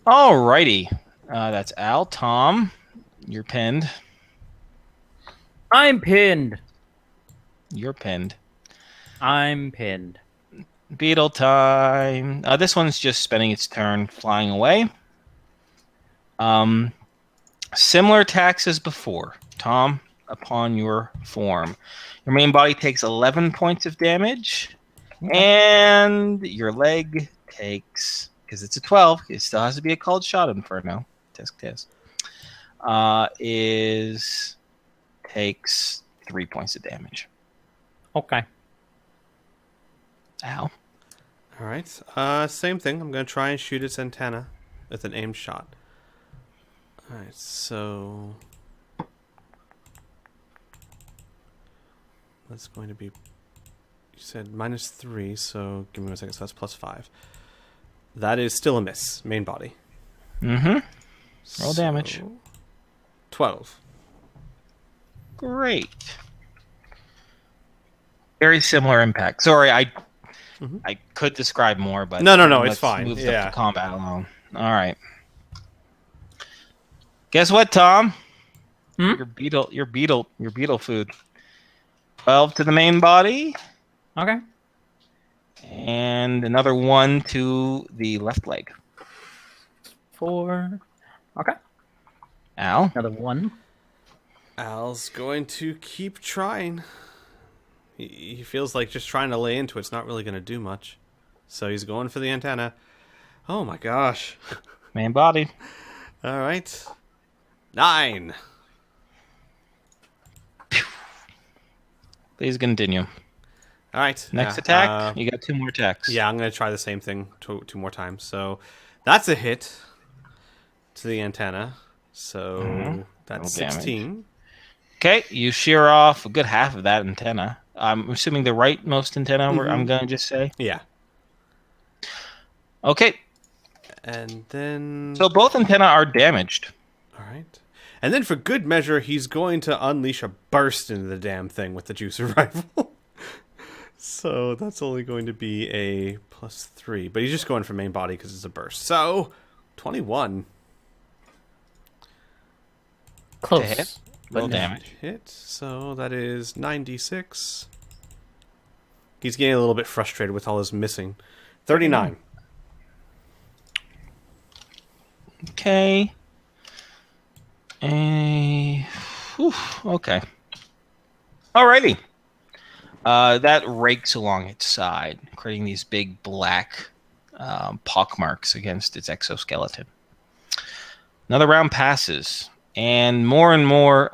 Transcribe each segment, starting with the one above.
Alrighty. That's Al. Tom, you're pinned. I'm pinned. You're pinned. I'm pinned. Beetle time. This one's just spending its turn flying away. Similar attacks as before. Tom, upon your form. Your main body takes 11 points of damage. Okay. And your leg takes, because it's a 12, it still has to be a called shot Inferno. Tisk. Takes 3 points of damage. Okay. Ow. All right. Same thing. I'm going to try and shoot its antenna with an aimed shot. All right. So that's going to be. You said -3, so give me 1 second. So that's +5. That is still a miss. Main body. Mm-hmm. Roll damage. 12. Great. Very similar impact. Sorry, I could describe more, but no, it's fine. Move Yeah. up to combat alone. All right. Guess what, Tom? Your beetle food. 12 to the main body. Okay. And another 1 to the left leg. 4. Okay. Al. Another 1. Al's going to keep trying. He feels like just trying to lay into it's not really going to do much. So he's going for the antenna. Oh my gosh. Main body. All right. 9. Please continue. All right. Next attack. You got 2 more attacks. Yeah, I'm going to try the same thing 2 more times. So that's a hit to the antenna. So that's 16. Okay, you shear off a good half of that antenna. I'm assuming the rightmost antenna, I'm going to just say. Yeah. Okay. And then... So both antenna are damaged. All right. And then for good measure, he's going to unleash a burst into the damn thing with the juicer rifle. So that's only going to be a +3. But he's just going for main body because it's a burst. So, 21. Close. To hit. Little damage. Hit. So that is 96. He's getting a little bit frustrated with all his missing. 39. Okay. Okay. Alrighty. That rakes along its side, creating these big black pock marks against its exoskeleton. Another round passes, and more,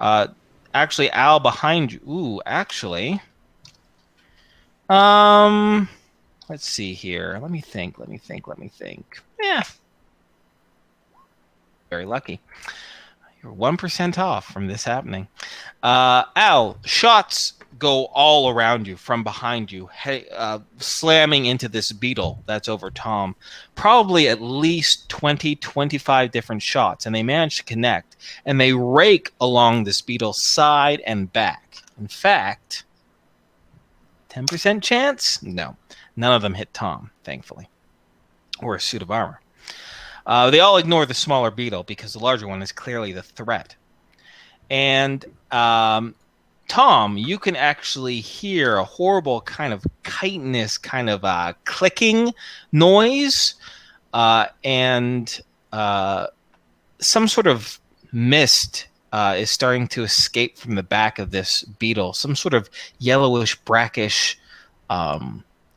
actually, Al behind you. Ooh, actually. Let's see here. Let me think. Yeah. Very lucky. You're 1% off from this happening. Al, shots go all around you, from behind you, slamming into this beetle that's over Tom. Probably at least 20, 25 different shots, and they manage to connect, and they rake along this beetle's side and back. In fact, 10% chance? No. None of them hit Tom, thankfully, or a suit of armor. They all ignore the smaller beetle because the larger one is clearly the threat. And Tom, you can actually hear a horrible kind of chitinous kind of clicking noise, and some sort of mist is starting to escape from the back of this beetle. Some sort of yellowish, brackish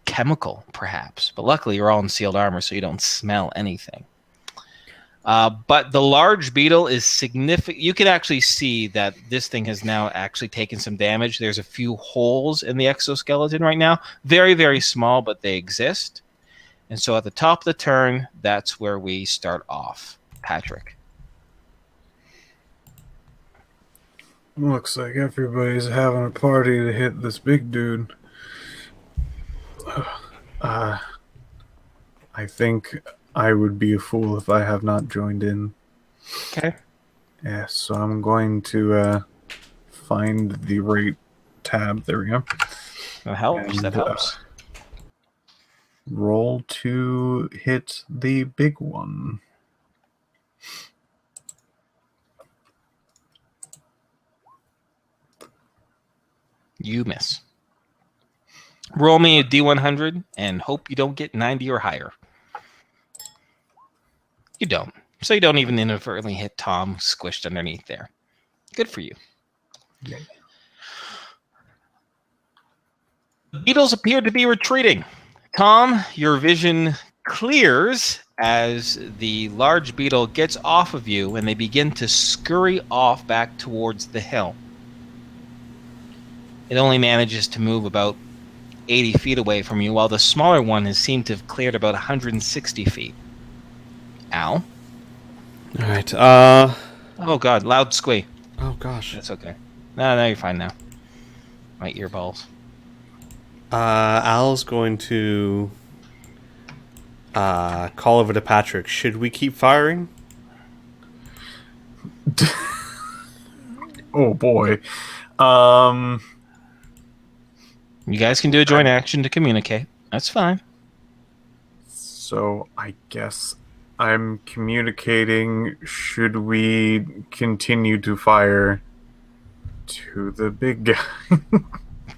chemical, perhaps. But luckily, you're all in sealed armor, so you don't smell anything. But the large beetle is significant. You can actually see that this thing has now actually taken some damage. There's a few holes in the exoskeleton right now. Very, very small, but they exist. And so at the top of the turn, that's where we start off. Patrick. Looks like everybody's having a party to hit this big dude. I think I would be a fool if I have not joined in. Okay. Yeah, so I'm going to find the right tab. There we go. That helps. That helps. roll to hit the big one. You miss. Roll me a D100 and hope you don't get 90 or higher. You don't. So you don't even inadvertently hit Tom squished underneath there. Good for you. Yeah. The beetles appear to be retreating. Tom, your vision clears as the large beetle gets off of you and they begin to scurry off back towards the hill. It only manages to move about 80 feet away from you, while the smaller one has seemed to have cleared about 160 feet. Al? All right. Oh, God, loud squeak. Oh, gosh. That's okay. No, you're fine now. My earballs. Al's going to call over to Patrick. Should we keep firing? Oh boy. You guys can do a joint action to communicate. That's fine. So I guess I'm communicating. Should we continue to fire to the big guy?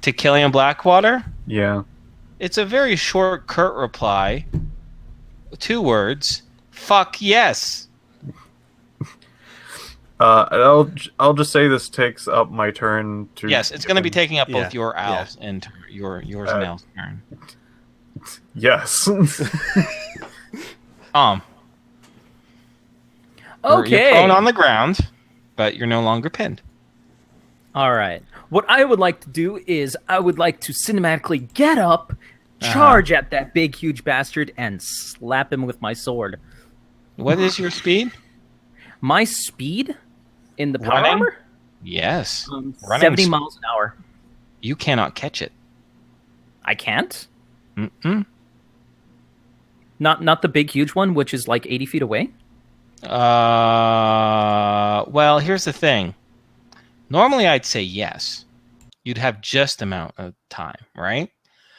To Killian Blackwater, Yeah. it's a very short, curt reply. 2 words. Fuck yes. I'll just say this takes up my turn to. Yes, it's going to be taking up both Yeah, your Al's and yours and Al's turn. Yes. You're Okay. prone on the ground, but you're no longer pinned. All right. What I would like to do is I would like to cinematically get up, charge at that big, huge bastard, and slap him with my sword. What is your speed? My speed in the power Running? armor? Yes. Running 70 miles an hour. You cannot catch it. I can't? Mm-mm. Not the big, huge one, which is like 80 feet away? Well, here's the thing. Normally, I'd say yes. You'd have just amount of time, right?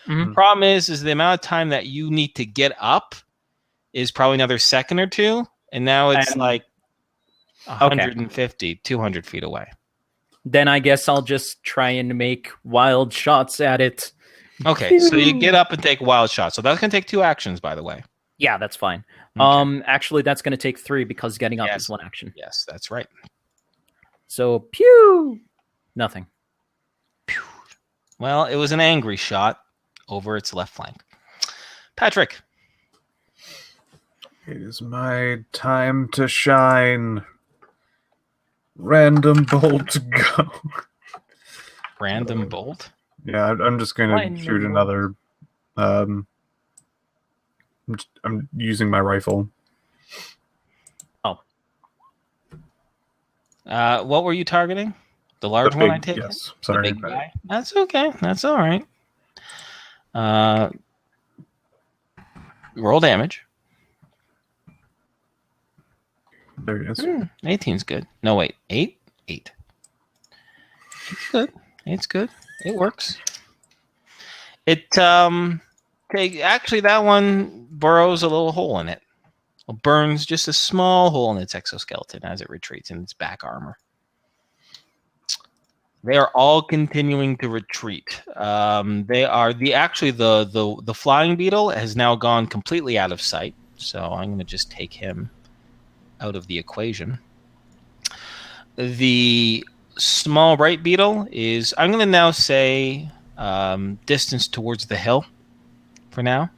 Mhm. Problem is the amount of time that you need to get up is probably another second or two, and now it's And- like 150, 200 feet away. Then I guess I'll just try and make wild shots at it. Okay, so you get up and take a wild shot. So that's going to take 2 actions, by the way. Yeah, that's fine. Okay. Actually, that's going to take 3 because getting up Yes. is 1 action. Yes, that's right. So, pew! Nothing. Well, it was an angry shot over its left flank. Patrick. It is my time to shine. Random bolt go. Random bolt. Yeah, I'm just going Random to shoot bolt. another. I'm using my rifle. What were you targeting? The large The one, big- I take yes, it? sorry. The big guy? That's okay. That's all right. Roll damage. There it is. 18's good. No, wait. 8? 8. It's good. It's good. It works. Actually, that one burrows a little hole in it. It burns just a small hole in its exoskeleton as it retreats in its back armor. They are all continuing to retreat. They are the flying beetle has now gone completely out of sight. So I'm going to just take him out of the equation. The small right beetle is, I'm going to now say, distance towards the hill for now.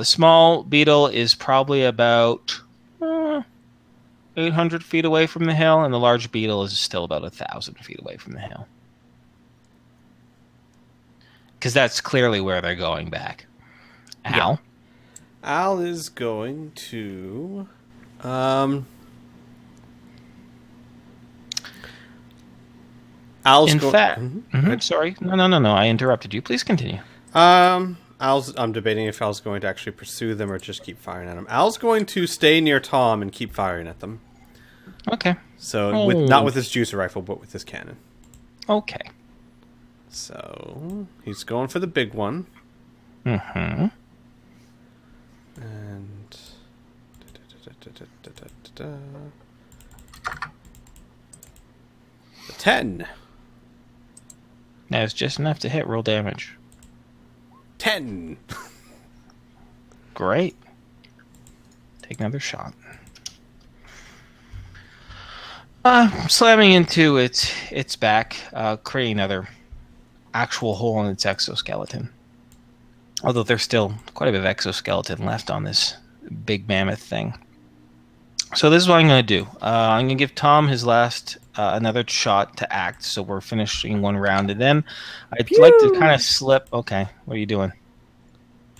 Small beetle is probably about 800 feet away from the hill, and the large beetle is still about 1,000 feet away from the hill. Because that's clearly where they're going back. Al? Al is going to... Al's In go- fact, Mhm. sorry. No. I interrupted you. Please continue. I'm debating if Al's going to actually pursue them or just keep firing at them. Al's going to stay near Tom and keep firing at them. Okay. So, not with his juicer rifle, but with his cannon. Okay. So, he's going for the big one. Mm-hmm. And 10. That is just enough to hit. Roll damage. 10. Great. Take another shot. Slamming into its back, creating another actual hole in its exoskeleton. Although there's still quite a bit of exoskeleton left on this big mammoth thing. So this is what I'm going to do. I'm going to give Tom his last another shot to act. So we're finishing one round, and then I'd like to kind of slip. Okay, what are you doing?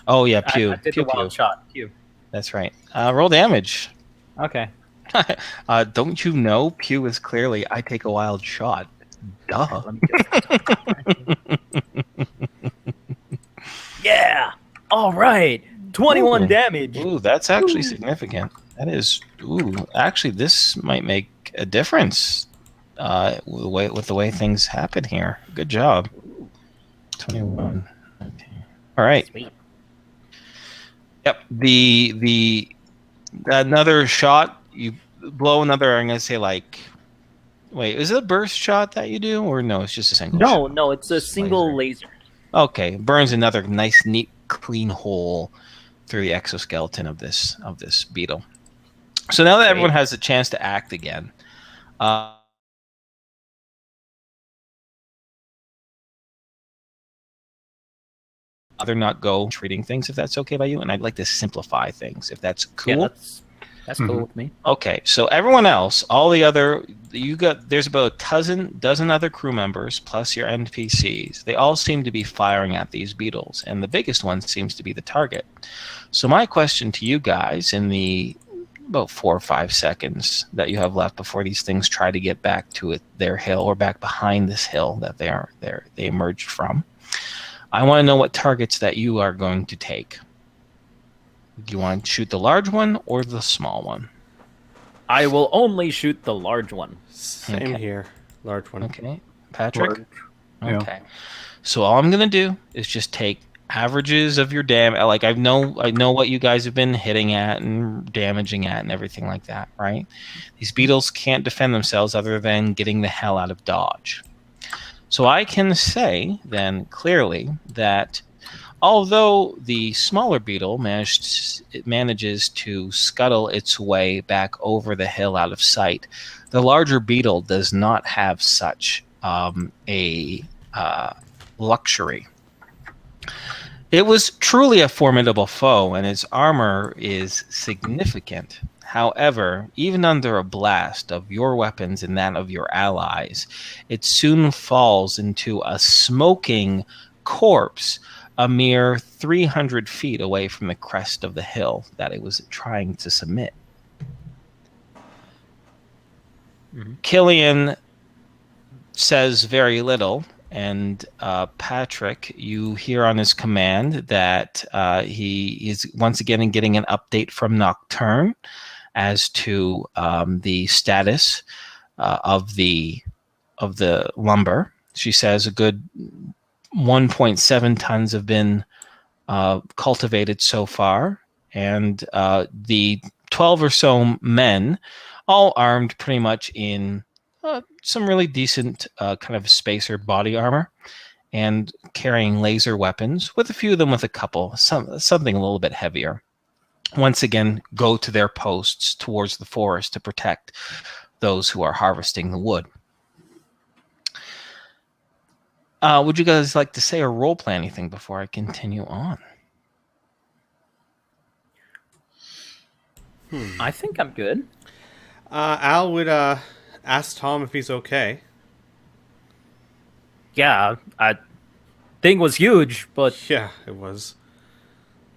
Oh yeah, pew. I did pew, the wild pew. shot. Pew. That's right. Roll damage. Okay. Don't you know? Pew is clearly I take a wild shot. Duh. Let me just... Yeah. All right. 21 Ooh. damage. Ooh, that's actually significant. That is. Ooh, actually, this might make a difference. With the way things happen here. Good job. 21. Okay. All right. Sweet. Yep. The another shot. You blow another. I'm gonna say like. Wait, is it a burst shot that you do, or no? It's just a single. shot? No, it's a single laser. Okay, burns another nice, neat, clean hole through the exoskeleton of this beetle. So now that everyone has a chance to act again, other not go treating things if that's okay by you, and I'd like to simplify things if that's cool. Yeah, that's cool with me. Okay, so everyone else, all the other, there's about a dozen other crew members plus your NPCs. They all seem to be firing at these beetles, and the biggest one seems to be the target. So my question to you guys in the about 4 or 5 seconds that you have left before these things try to get back to their hill or back behind this hill that they emerged from. I want to know what targets that you are going to take. Do you want to shoot the large one or the small one? I will only shoot the large one. Same here. Large one. Okay. Patrick? Large. Yeah. Okay. So all I'm going to do is just take averages of your damage. Like I know what you guys have been hitting at and damaging at and everything like that, right? These beetles can't defend themselves other than getting the hell out of dodge. So I can say then clearly that although the smaller beetle manages to scuttle its way back over the hill out of sight, the larger beetle does not have such a luxury. It was truly a formidable foe, and its armor is significant. However, even under a blast of your weapons and that of your allies, it soon falls into a smoking corpse a mere 300 feet away from the crest of the hill that it was trying to submit. Mm-hmm. Killian says very little, and Patrick, you hear on his command that he is once again getting an update from Nocturne as to the status of the lumber. She says a good 1.7 tons have been cultivated so far, and the 12 or so men, all armed pretty much in some really decent kind of spacer body armor, and carrying laser weapons, with a few of them with something a little bit heavier. Once again, go to their posts towards the forest to protect those who are harvesting the wood. Would you guys like to say or role play anything before I continue on? I think I'm good. Al would ask Tom if he's okay. Yeah, thing was huge, but Yeah, it was.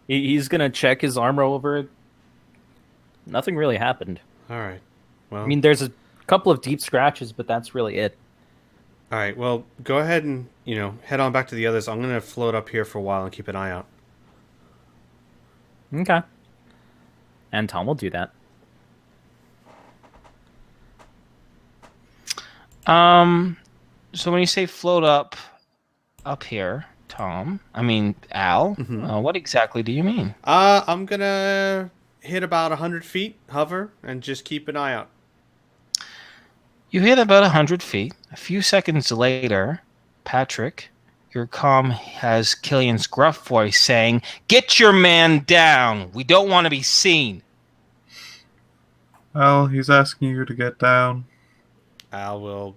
he's gonna check his armor over. Nothing really happened. All right. Well, I mean, there's a couple of deep scratches, but that's really it. all right. Well, go ahead and head on back to the others. I'm gonna float up here for a while and keep an eye out. Okay. And Tom will do that. So when you say float up here Tom. I mean, Al. What exactly do you mean? I'm gonna hit about 100 feet, hover, and just keep an eye out. You hit about 100 feet. A few seconds later, Patrick, your comm has Killian's gruff voice saying, "Get your man down. We don't want to be seen." Well, he's asking you to get down. Al will,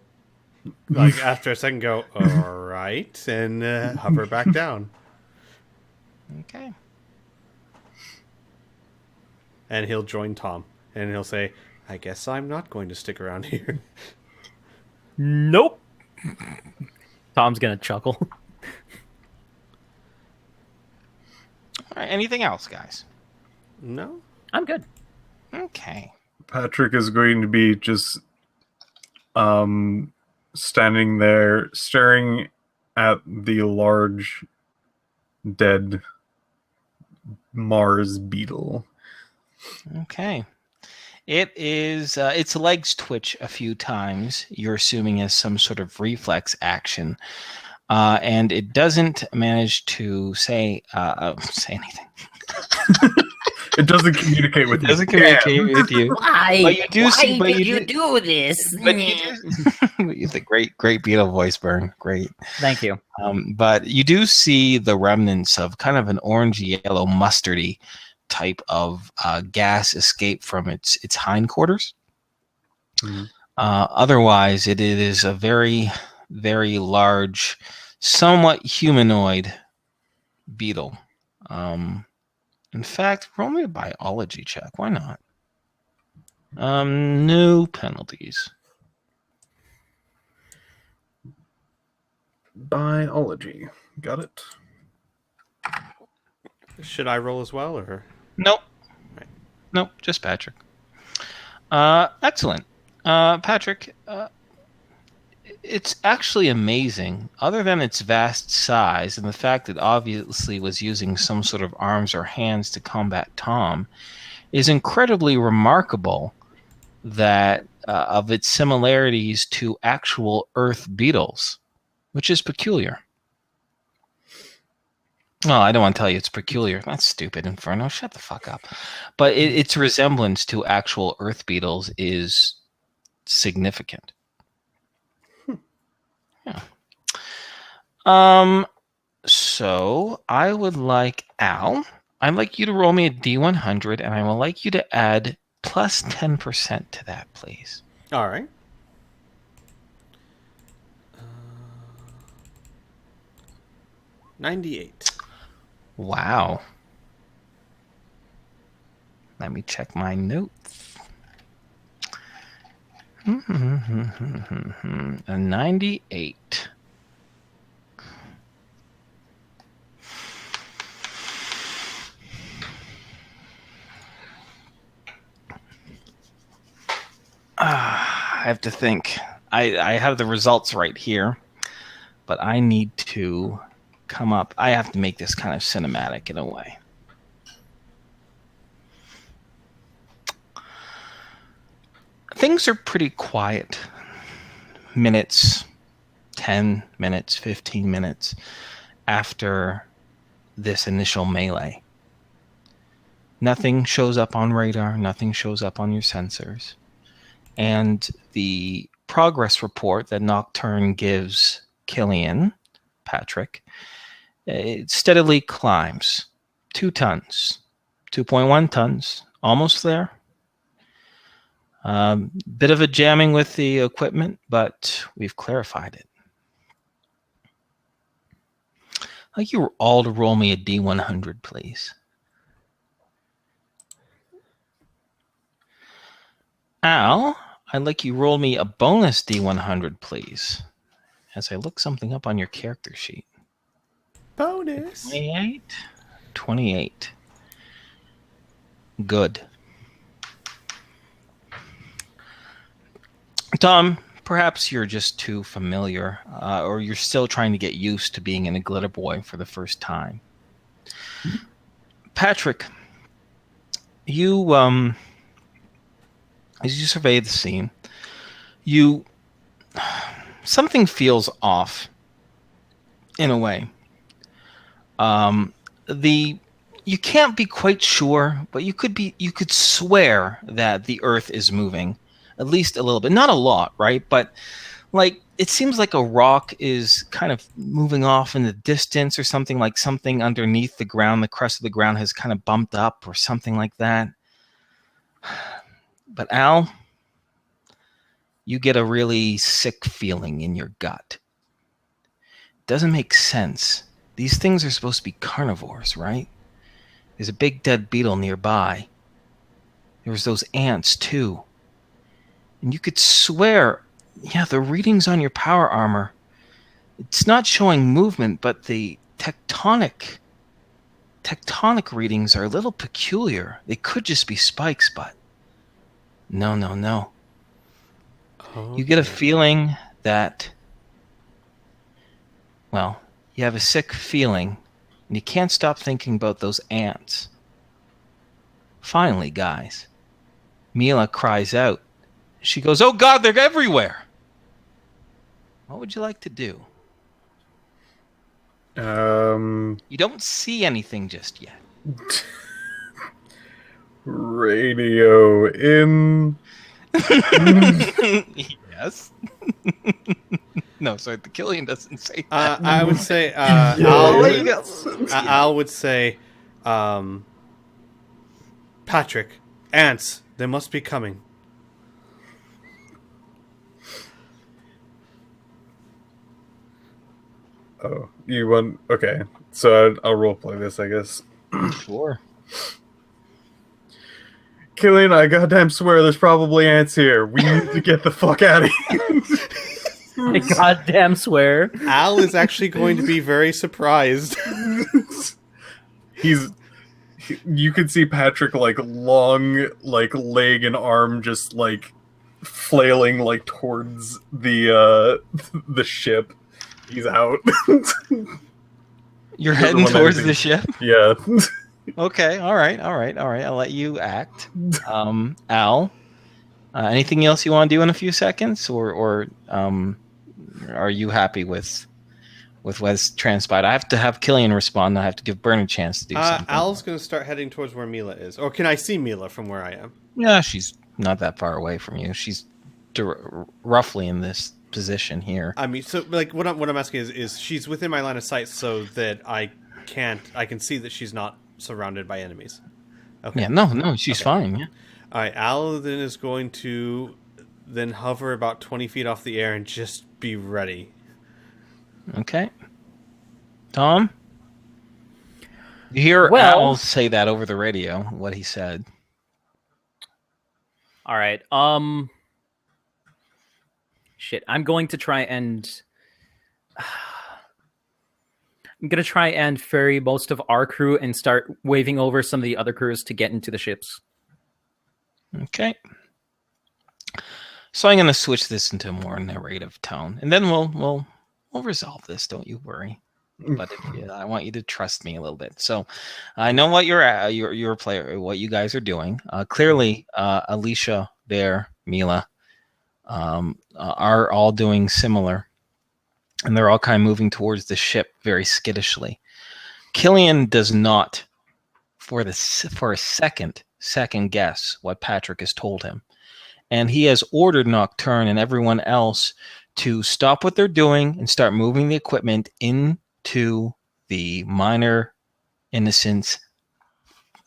like, after a second go, all right, and hover back down. Okay. And he'll join Tom. And he'll say, I guess I'm not going to stick around here. Nope. Tom's gonna chuckle. All right, anything else, guys? No? I'm good. Okay. Patrick is going to be just standing there staring at the large dead Mars beetle. Okay. It is, its legs twitch a few times, you're assuming as some sort of reflex action. And it doesn't manage to say anything. It doesn't communicate with It doesn't communicate with you. Why? But you do see- but Why did you you do this? But you do, you have the great Beetle voice, Burn. Great. Thank you. But you do see the remnants of kind of an orange-yellow mustardy type of gas escape from its hindquarters. Mhm. Otherwise, it is a very, very large, somewhat humanoid beetle. In fact, roll me a biology check. Why not? No penalties. Biology. Got it. Should I roll as well, or? Nope. Right. Nope, just Patrick. Excellent. Patrick, it's actually amazing. Other than its vast size and the fact that obviously was using some sort of arms or hands to combat Tom, is incredibly remarkable that of its similarities to actual Earth beetles, which is peculiar. Oh, I don't want to tell you it's peculiar. That's stupid, Inferno. Shut the fuck up. But its resemblance to actual Earth beetles is significant. Yeah. So I would like Al. I'd like you to roll me a D100, and I would like you to add plus 10% to that, please. All right. 98. Wow. Let me check my notes. A 98. I have to think. I have the results right here, but I need to come up. I have to make this kind of cinematic in a way. Things are pretty quiet. Minutes, 10 minutes, 15 minutes after this initial melee. Nothing shows up on radar, nothing shows up on your sensors. And the progress report that Nocturne gives Killian, Patrick, it steadily climbs. 2 tons, 2.1 tons, almost there. Bit of a jamming with the equipment, but we've clarified it. I'd like you all to roll me a D100, please. Al, I'd like you to roll me a bonus D100, please, as I look something up on your character sheet. Bonus. 28? 28. Good. Tom, perhaps you're just too familiar, or you're still trying to get used to being in a glitter boy for the first time. Patrick, you, as you survey the scene, something feels off, in a way. The you can't be quite sure, but you could swear that the Earth is moving, at least a little bit, not a lot, right? But like it seems like a rock is kind of moving off in the distance or something, like something underneath the ground, the crust of the ground has kind of bumped up or something like that. But Al, you get a really sick feeling in your gut. Doesn't make sense. These things are supposed to be carnivores, right? There's a big dead beetle nearby. There was those ants too. And you could swear, yeah, the readings on your power armor, it's not showing movement, but the tectonic readings are a little peculiar. They could just be spikes, but no. Okay. You get a feeling that, well, you have a sick feeling, and you can't stop thinking about those ants. Finally, guys, Mila cries out. She goes, "Oh God, they're everywhere!" What would you like to do? You don't see anything just yet. Radio in. Yes. No, sorry, the Killian doesn't say that. I would say Al would say, Patrick, ants, they must be coming. Oh, you want? Okay, so I'll roleplay this, I guess. Sure. Killian, I goddamn swear there's probably ants here. We need to get the fuck out of here. I goddamn swear. Al is actually going to be very surprised. You can see Patrick like long like leg and arm just like flailing like towards the ship. He's out. You're heading towards the ship? Yeah. Okay, all right. I'll let you act. Al, anything else you want to do in a few seconds, or are you happy with what's transpired? I have to have Killian respond. I have to give Burn a chance to do something. Al's going to start heading towards where Mila is. Or can I see Mila from where I am? Yeah, she's not that far away from you. She's roughly in this position here. I mean, so like what I'm asking is she's within my line of sight so that I can see that she's not surrounded by enemies. Okay. Yeah, no, she's fine. Yeah. All right, Al then is going to then hover about 20 feet off the air and just be ready. Okay. Tom? You hear Al say that over the radio, what he said. All right. Shit. I'm going to try and ferry most of our crew and start waving over some of the other crews to get into the ships. Okay. So I'm going to switch this into a more narrative tone, and then we'll resolve this. Don't you worry. But I want you to trust me a little bit. So I know what your player, what you guys are doing. Clearly, Alicia, Bear, Mila, are all doing similar, and they're all kind of moving towards the ship very skittishly. Killian does not, for a second guess what Patrick has told him, and he has ordered Nocturne and everyone else to stop what they're doing and start moving the equipment into the minor innocents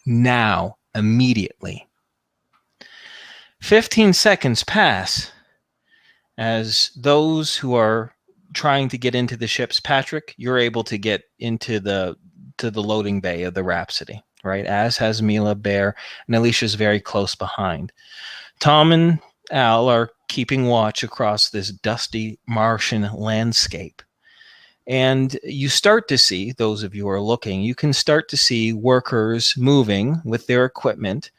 now, immediately. 15 seconds pass as those who are trying to get into the ships. Patrick, you're able to get into the loading bay of the Rhapsody, right? As has Mila, Bear, and Alicia's very close behind. Tom and Al are keeping watch across this dusty Martian landscape. And you start to see, those of you who are looking, you can start to see workers moving with their equipment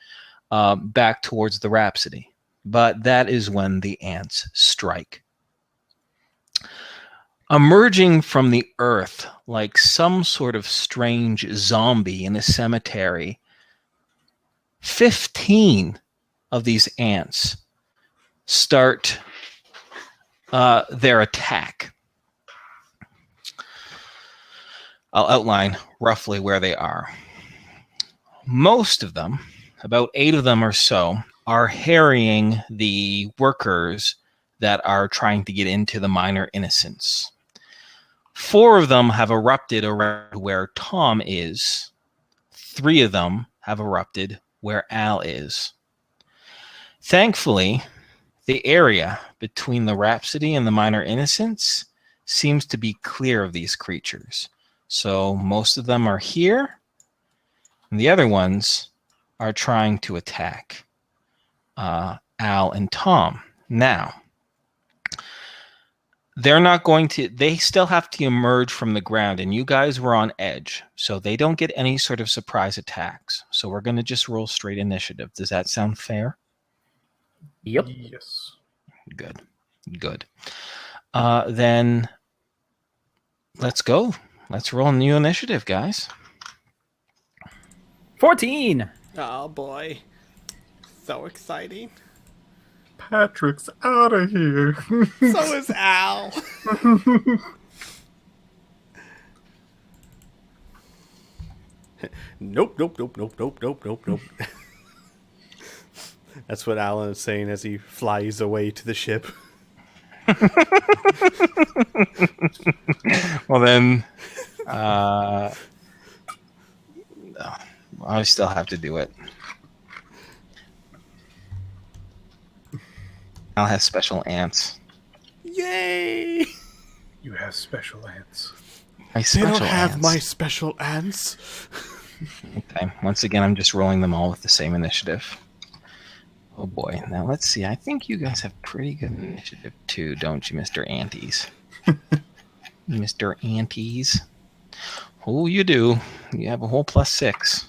back towards the Rhapsody. But that is when the ants strike. Emerging from the earth like some sort of strange zombie in a cemetery, 15 of these ants start their attack. I'll outline roughly where they are. Most of them, about 8 of them or so, are harrying the workers that are trying to get into the minor innocence. 4 of them have erupted around where Tom is. 3 of them have erupted where Al is. Thankfully, the area between the Rhapsody and the minor innocence seems to be clear of these creatures. So most of them are here, and the other ones are trying to attack Al and Tom. Now, they're not going to, they still have to emerge from the ground, and you guys were on edge, so they don't get any sort of surprise attacks. So we're going to just roll straight initiative. Does that sound fair? Yep. Yes. Good. Good. Then let's go. Let's roll a new initiative, guys. 14. Oh boy. So exciting. Patrick's out of here. So is Al. Nope. That's what Alan is saying as he flies away to the ship. Well, then, I still have to do it. Al has special ants. Yay! You have special ants. My They special don't have ants. my special ants. Okay. Once again, I'm just rolling them all with the same initiative. Oh boy. Now let's see. I think you guys have pretty good initiative too, don't you, Mr. Anties? Mr. Anties. Oh, you do. You have a whole +6.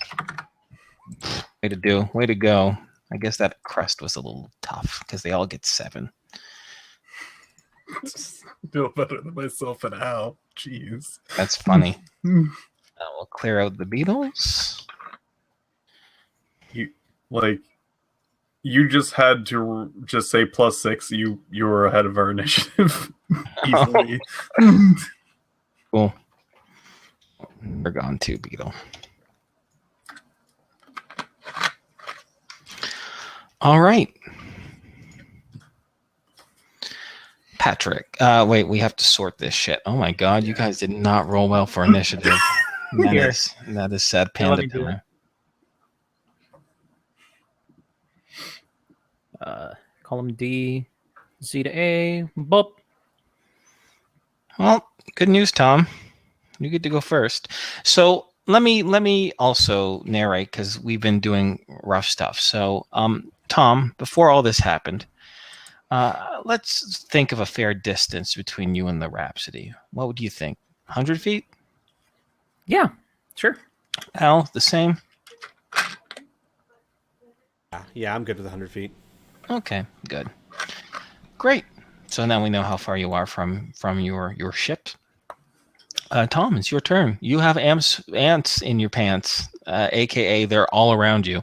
Way to do. Way to go. I guess that crust was a little tough because they all get 7. Feel better than myself and Al. Jeez. That's funny. We'll clear out the beetles. You just had to just say +6. You were ahead of our initiative easily. Cool. They're gone too, Beetle. All right. Patrick. Wait, we have to sort this shit. Oh my god, you guys did not roll well for initiative. That is sad Here, let panda me do time. Column D, Z to A, bop. Well, good news, Tom. You get to go first. So let me also narrate because we've been doing rough stuff. So, Tom, before all this happened, let's think of a fair distance between you and the Rhapsody. What would you think? 100 feet? Yeah, sure. Al, the same? Yeah, I'm good with 100 feet. Okay, good. Great. So now we know how far you are from your ship. Tom, it's your turn. You have ants in your pants, aka they're all around you.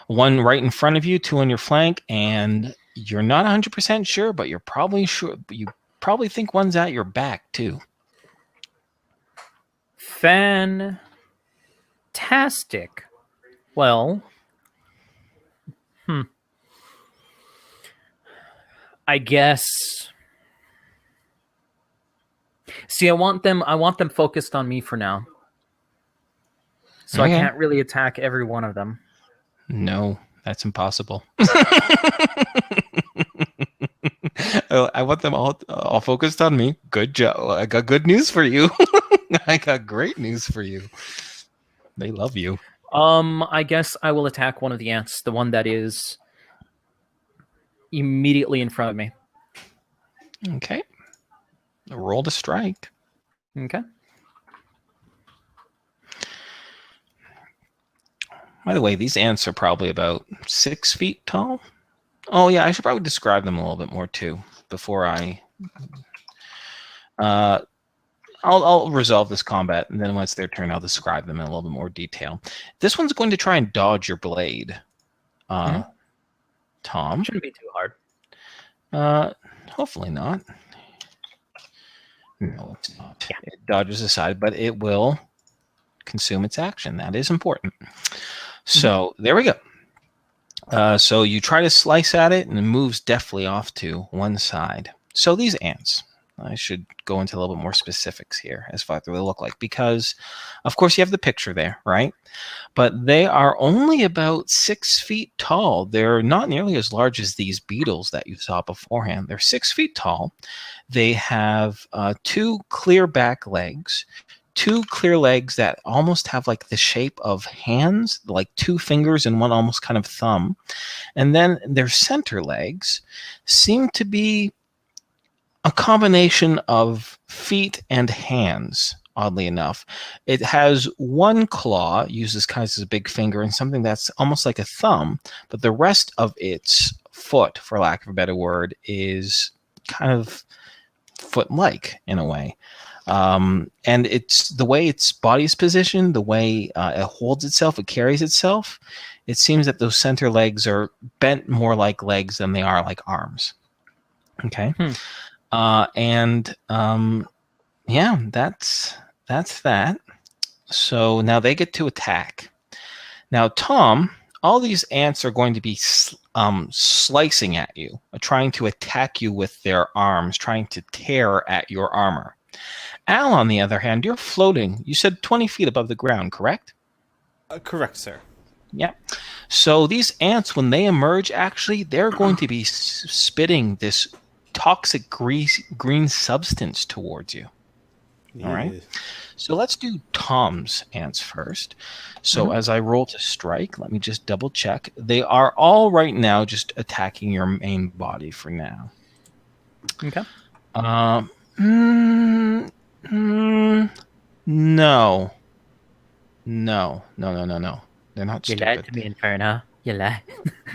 One right in front of you, 2 on your flank, and you're not 100% sure, but you're probably sure. You probably think one's at your back too. Fantastic. Well, I guess. See, I want them focused on me for now. So Okay. I can't really attack every one of them. No, that's impossible. I want them all focused on me. Good job. I got good news for you. I got great news for you. They love you. I guess I will attack one of the ants, the one that is immediately in front of me. Okay. Roll to strike. Okay. By the way, these ants are probably about 6 feet tall. Oh yeah, I should probably describe them a little bit more too before I. I'll resolve this combat, and then once their turn, I'll describe them in a little bit more detail. This one's going to try and dodge your blade. Tom. Shouldn't be too hard. Hopefully not. No, it's not. Yeah. It dodges aside, but it will consume its action. That is important. So there we go. So you try to slice at it, and it moves deftly off to one side. So these ants, I should go into a little bit more specifics here as far as what they look like, because, of course, you have the picture there, right? But they are only about 6 feet tall. They're not nearly as large as these beetles that you saw beforehand. They're 6 feet tall. They have 2 clear back legs, 2 clear legs that almost have like the shape of hands, like 2 fingers and one almost kind of thumb. And then their center legs seem to be a combination of feet and hands, oddly enough. It has one claw, uses kind of as a big finger, and something that's almost like a thumb, but the rest of its foot, for lack of a better word, is kind of foot-like in a way. And it's the way its body is positioned, the way it holds itself, it carries itself. It seems that those center legs are bent more like legs than they are like arms. Okay. Yeah, that's that. So now they get to attack. Now, Tom, all these ants are going to be slicing at you, trying to attack you with their arms, trying to tear at your armor. Al, on the other hand, you're floating. You said 20 feet above the ground, correct? Correct, sir. Yeah. So these ants, when they emerge, actually, they're going to be spitting this toxic green substance towards you. Yeah. All right. So let's do Tom's ants first. So as I roll to strike, let me just double check. They are all right now just attacking your main body for now. Okay. No. They're not You stupid. lied to me, Inferno. You lied.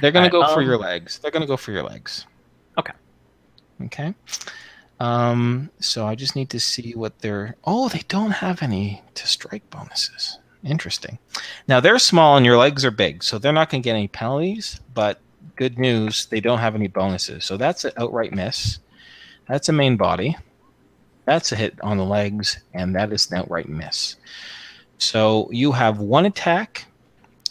They're going to go Alright, for your legs. They're going to go for your legs. Okay. Okay. So I just need to see what they're... Oh, they don't have any to strike bonuses. Interesting. Now, they're small and your legs are big, so they're not going to get any penalties, but good news, they don't have any bonuses. So that's an outright miss. That's a main body. That's a hit on the legs, and that is an outright miss. So you have one attack.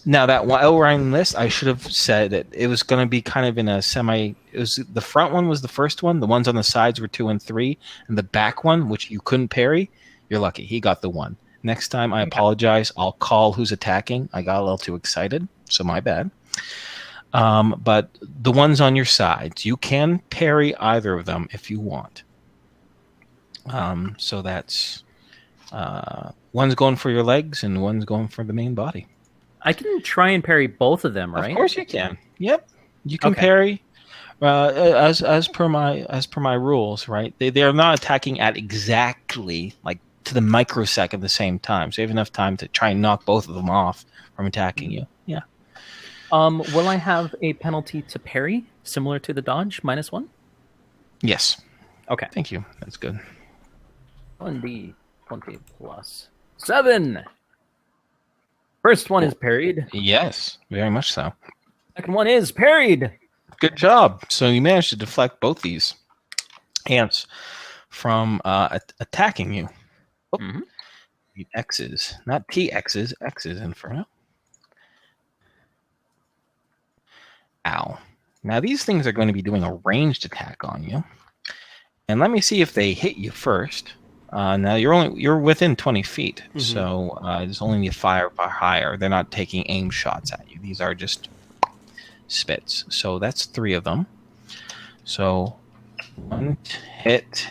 Now, that one outright miss, I should have said that it was going to be kind of in a semi... It was the front one was the first one. The ones on the sides were 2 and 3. And the back one, which you couldn't parry, you're lucky. He got the 1. Next time, I apologize. I'll call who's attacking. I got a little too excited, so my bad. But the ones on your sides, you can parry either of them if you want. So that's... one's going for your legs and one's going for the main body. I can try and parry both of them, right? Of course you can. Yep, you can Okay. parry. As per my rules, right? They are not attacking at exactly like to the microsecond the same time, so you have enough time to try and knock both of them off from attacking you. Yeah. Will I have a penalty to parry similar to the dodge -1? Yes. Okay. Thank you. That's good. 1d 20 plus 7. First one is parried. Yes, very much so. Second one is parried. Good job. So you managed to deflect both these ants from attacking you. Oh, Mhm. X's, not TX's, X's, Inferno. Ow. Now these things are going to be doing a ranged attack on you. And let me see if they hit you first. Now you're within 20 feet, so it's only the fire higher. They're not taking aim shots at you. These are just spits. So that's 3 of them. So 1 hit.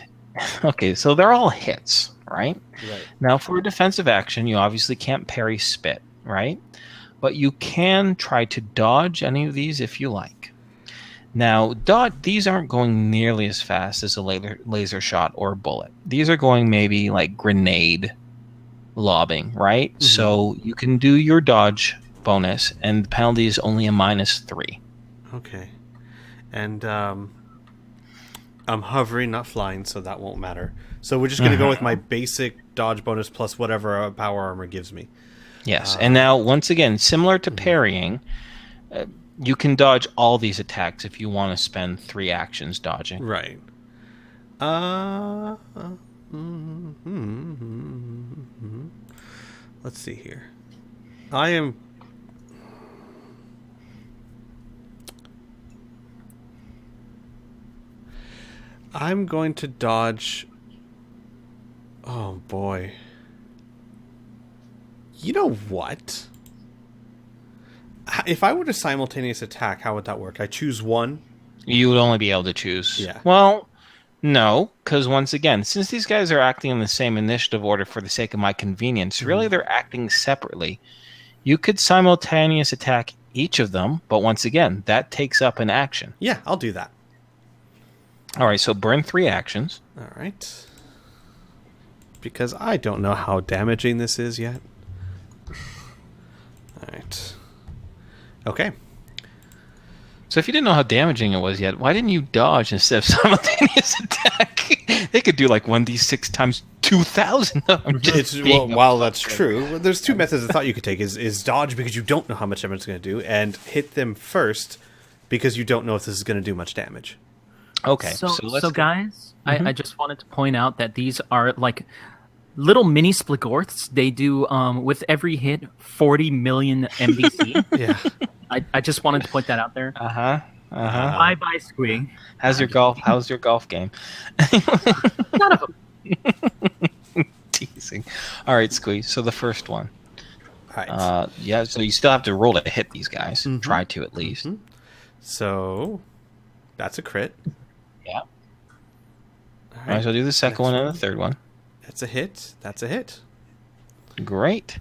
Okay, so they're all hits, right? Right. Now for a defensive action, you obviously can't parry spit, right? But you can try to dodge any of these if you like. Now, these aren't going nearly as fast as a laser shot or a bullet. These are going maybe like grenade lobbing, right? So you can do your dodge bonus, and the penalty is only a -3. Okay. And I'm hovering, not flying, so that won't matter. So we're just going to go with my basic dodge bonus plus whatever power armor gives me. Yes, and now, once again, similar to parrying, you can dodge all these attacks if you want to spend 3 actions dodging. Right. Let's see here. I'm going to dodge. Oh boy. You know what? If I were to simultaneous attack, how would that work? I choose one. You would only be able to choose. Yeah. Well, no, because once again, since these guys are acting in the same initiative order for the sake of my convenience, really they're acting separately. You could simultaneous attack each of them, but once again, that takes up an action. Yeah, I'll do that. All right, so burn 3 actions. All right. Because I don't know how damaging this is yet. All right. Okay. So if you didn't know how damaging it was yet, why didn't you dodge instead of simultaneous attack? They could do like 1d6 times 2,000. While that's true, there's two methods I thought you could take: is dodge because you don't know how much damage it's going to do, and hit them first because you don't know if this is going to do much damage. Okay, So guys, I just wanted to point out that these are like little mini Spligorths. They do with every hit 40 million MBC. Yeah. Uh-huh. I just wanted to point that out there. Bye bye, Squee. How's your golf game? None of them. Teasing. All right, Squeeze. So the first one. All right. Yeah, so you still have to roll to hit these guys. Try to at least. So that's a crit. Yeah. All All right, so do the second one and the third one. That's a hit. That's a hit. Great.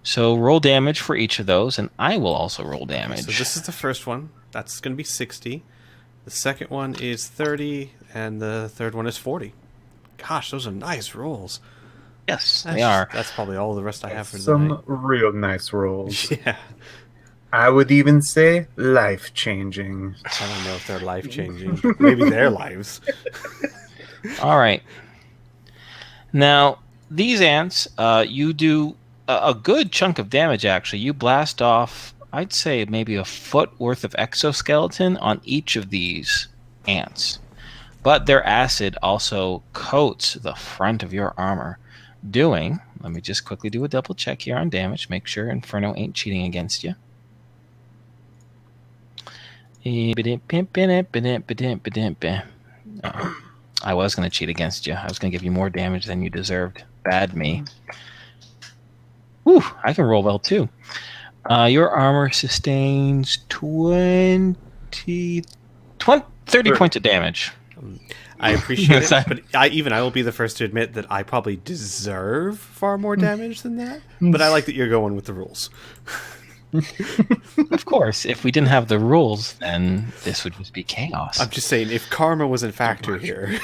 So roll damage for each of those, and I will also roll damage. So this is the first one. That's going to be 60. The second one is 30, and the third one is 40. Gosh, those are nice rolls. Yes, they are. That's probably all the rest I have for tonight. Some real nice rolls. Yeah. I would even say life-changing. I don't know if they're life-changing. Maybe their lives. All right. Now, these ants, you do a good chunk of damage, actually. You blast off, I'd say, maybe a foot worth of exoskeleton on each of these ants. But their acid also coats the front of your armor, doing... Let me just quickly do a double check here on damage. Make sure Inferno ain't cheating against you. I was going to cheat against you. I was going to give you more damage than you deserved. Bad me. Whew, I can roll well too. Your armor sustains 30 points of damage. I appreciate it, but I will be the first to admit that I probably deserve far more damage than that. But I like that you're going with the rules. Of course, if we didn't have the rules, then this would just be chaos. I'm just saying, if karma was in factor here.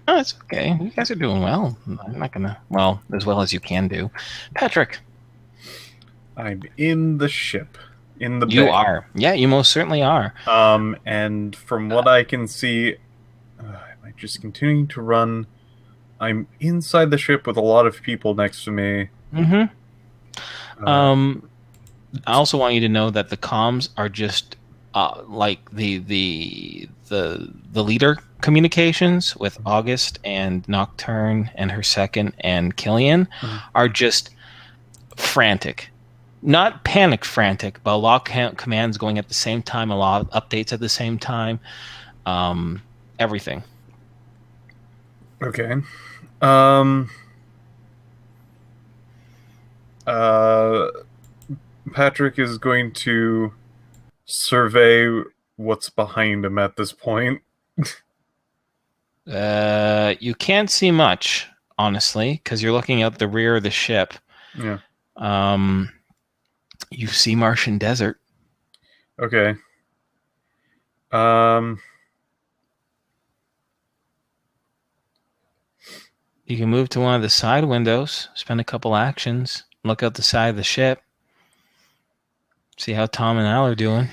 Oh, it's okay. You guys are doing well. I'm not gonna... Well, as well as you can do. Patrick. I'm in the ship. In the You bay. are. Yeah, you most certainly are. And from what I can see, am I just continuing to run? I'm inside the ship with a lot of people next to me. Mm-hmm. I also want you to know that the comms are just like the leader communications with August and Nocturne and her second and Killian are just frantic. Not panic frantic, but a lot of commands going at the same time, a lot of updates at the same time, everything. Okay. Patrick is going to survey what's behind him at this point. You can't see much, honestly, because you're looking out the rear of the ship. Yeah. You see Martian desert. Okay. You can move to one of the side windows, spend a couple actions, look out the side of the ship, see how Tom and Al are doing.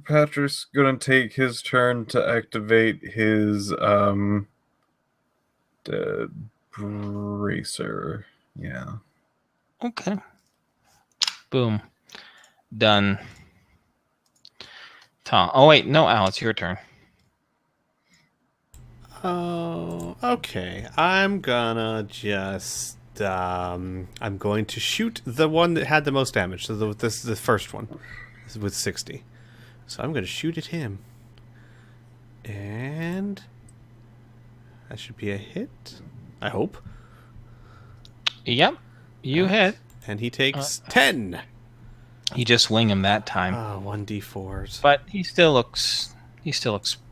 Patrick's gonna take his turn to activate his bracer. Yeah. Okay. Boom. Done. Tom. Oh wait, no, Al, it's your turn. Oh, okay. I'm gonna just I'm going to shoot the one that had the most damage. So this is the first one. This is with 60. So I'm gonna shoot at him. And that should be a hit. I hope. Yep, you hit. And he takes 10. You just wing him that time, 1d4s. but he still looks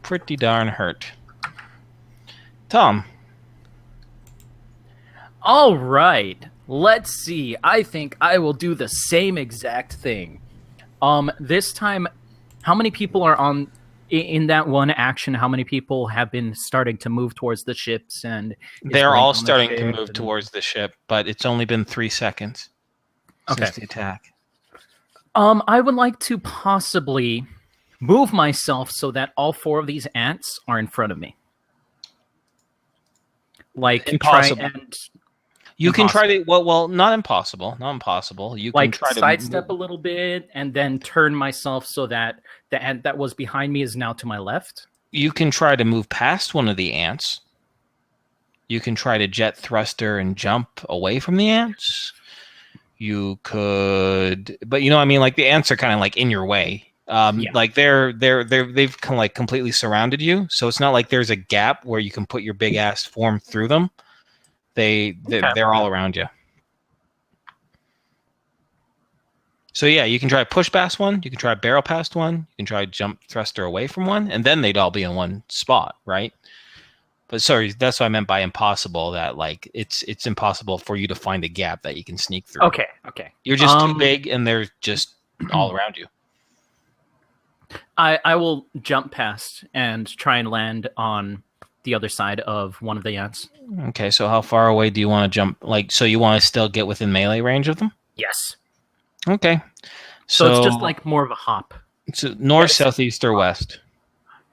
pretty darn hurt. Tom. All right. Let's see. I think I will do the same exact thing. This time, how many people are on in that one action? How many people have been starting to move towards the ships? And They're all starting to move towards the ship, but it's only been 3 seconds since the attack. I would like to possibly move myself so that all 4 of these ants are in front of me. Like Impossible. try and You can try to well, not impossible. You like can try to sidestep a little bit and then turn myself so that the ant that was behind me is now to my left. You can try to move past one of the ants. You can try to jet thruster and jump away from the ants. You could, but you know what I mean, like the ants are kind of like in your way. Like they've kind of like completely surrounded you, so it's not like there's a gap where you can put your big ass form through them. They're all around you. So yeah, you can try push past one, you can try barrel past one, you can try jump thruster away from one, and then they'd all be in one spot, right? But sorry, that's what I meant by impossible. That like it's impossible for you to find a gap that you can sneak through. Okay. You're just too big, and they're just all around you. I will jump past and try and land on the other side of one of the ants. Okay, so how far away do you want to jump? Like, so you want to still get within melee range of them? Yes. Okay. So it's just like more of a hop. So north, south, east, or west?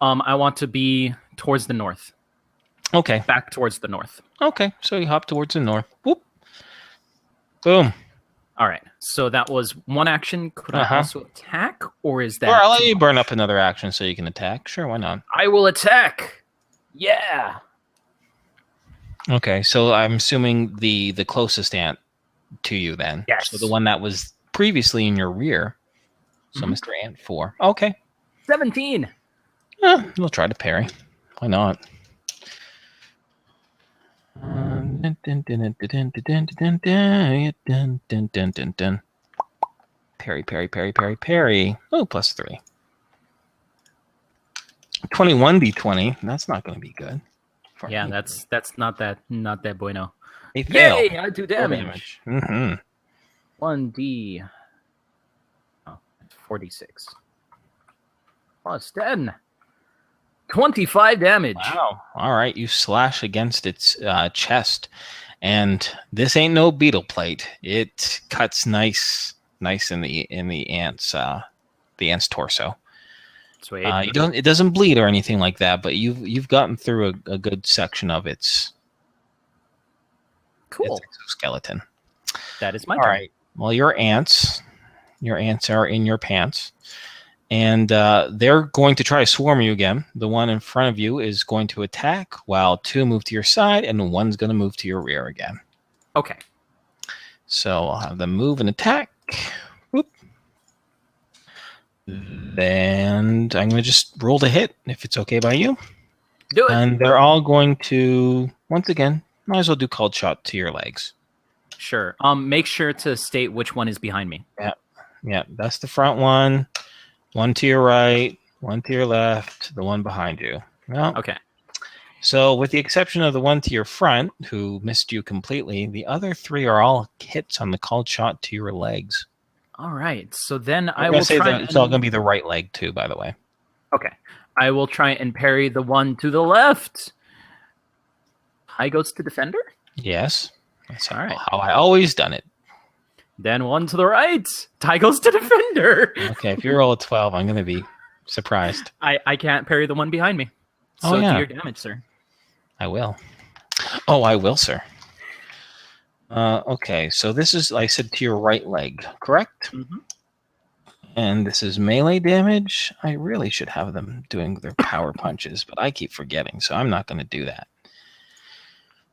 I want to be towards the north. Okay. Back towards the north. Okay, so you hop towards the north. Whoop. Boom. All right. So that was one action. Could I also attack, or is that? Or I'll let you burn up another action so you can attack. Sure, why not? I will attack. Yeah. Okay, so I'm assuming the closest ant to you then. Yes. So the one that was previously in your rear. So Mr. Ant 4. Okay. 17. We'll try to parry. Why not? Parry. Oh, +3. 21d20. That's not going to be good. Yeah, that's not that bueno. They fail. Yay! I do damage. Mm-hmm. 1d. Oh, 46. Plus 10. 25 damage. Wow. All right, you slash against its chest, and this ain't no beetle plate. It cuts nice in the ant's torso. Sweet. It doesn't bleed or anything like that, but you've gotten through a good section of its Cool. exoskeleton. That is my All turn. right. Well, your ants are in your pants. And they're going to try to swarm you again. The one in front of you is going to attack, while 2 move to your side, and 1's going to move to your rear again. Okay. So I'll have them move and attack. Whoop. Then I'm going to just roll to hit, if it's okay by you. Do it. And they're all going to, once again, might as well do cold shot to your legs. Sure. Make sure to state which one is behind me. Yeah, that's the front one. 1 to your right, 1 to your left, the one behind you. Well, Okay. So with the exception of the one to your front, who missed you completely, the other 3 are all hits on the called shot to your legs. All right. So then I I will will say try. that it's all going to be the right leg too, by the way. Okay. I will try and parry the one to the left. High goes to defender. Yes, that's All right. how I always done it. Then one to the right. Tie goes to defender. Okay, if you roll a 12, I'm going to be surprised. I can't parry the one behind me. So Oh, yeah. do your damage, sir. I will. Oh, I will, sir. Okay, so this is, I said, to your right leg, correct? Mhm. And this is melee damage. I really should have them doing their power punches, but I keep forgetting, so I'm not going to do that.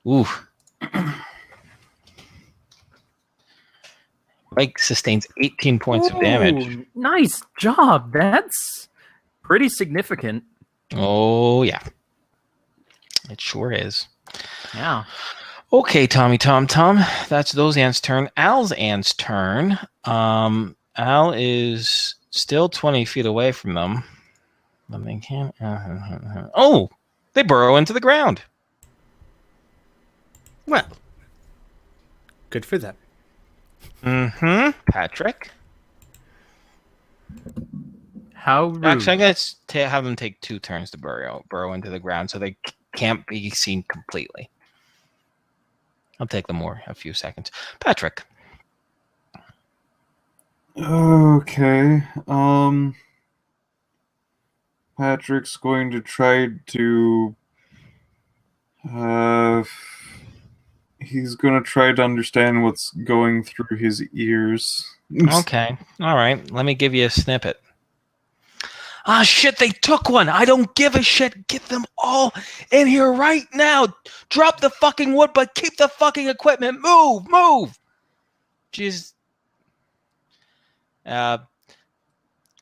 Ooh. Mike sustains 18 points of damage. Ooh, nice job. That's pretty significant. Oh, yeah. It sure is. Yeah. Okay, Tommy Tom. That's those ants' turn. Al's ants' turn. Al is still 20 feet away from them. But they can't. Oh! They burrow into the ground. Well, good for them. Mm-hmm. Patrick? How rude. Actually, I'm going to have them take 2 turns to burrow into the ground so they can't be seen completely. I'll take them a few seconds. Patrick. Okay. Patrick's going to try to. He's going to try to understand what's going through his ears. Okay. All right. Let me give you a snippet. Ah, shit, they took one. I don't give a shit. Get them all in here right now. Drop the fucking wood, but keep the fucking equipment. Move. Jeez.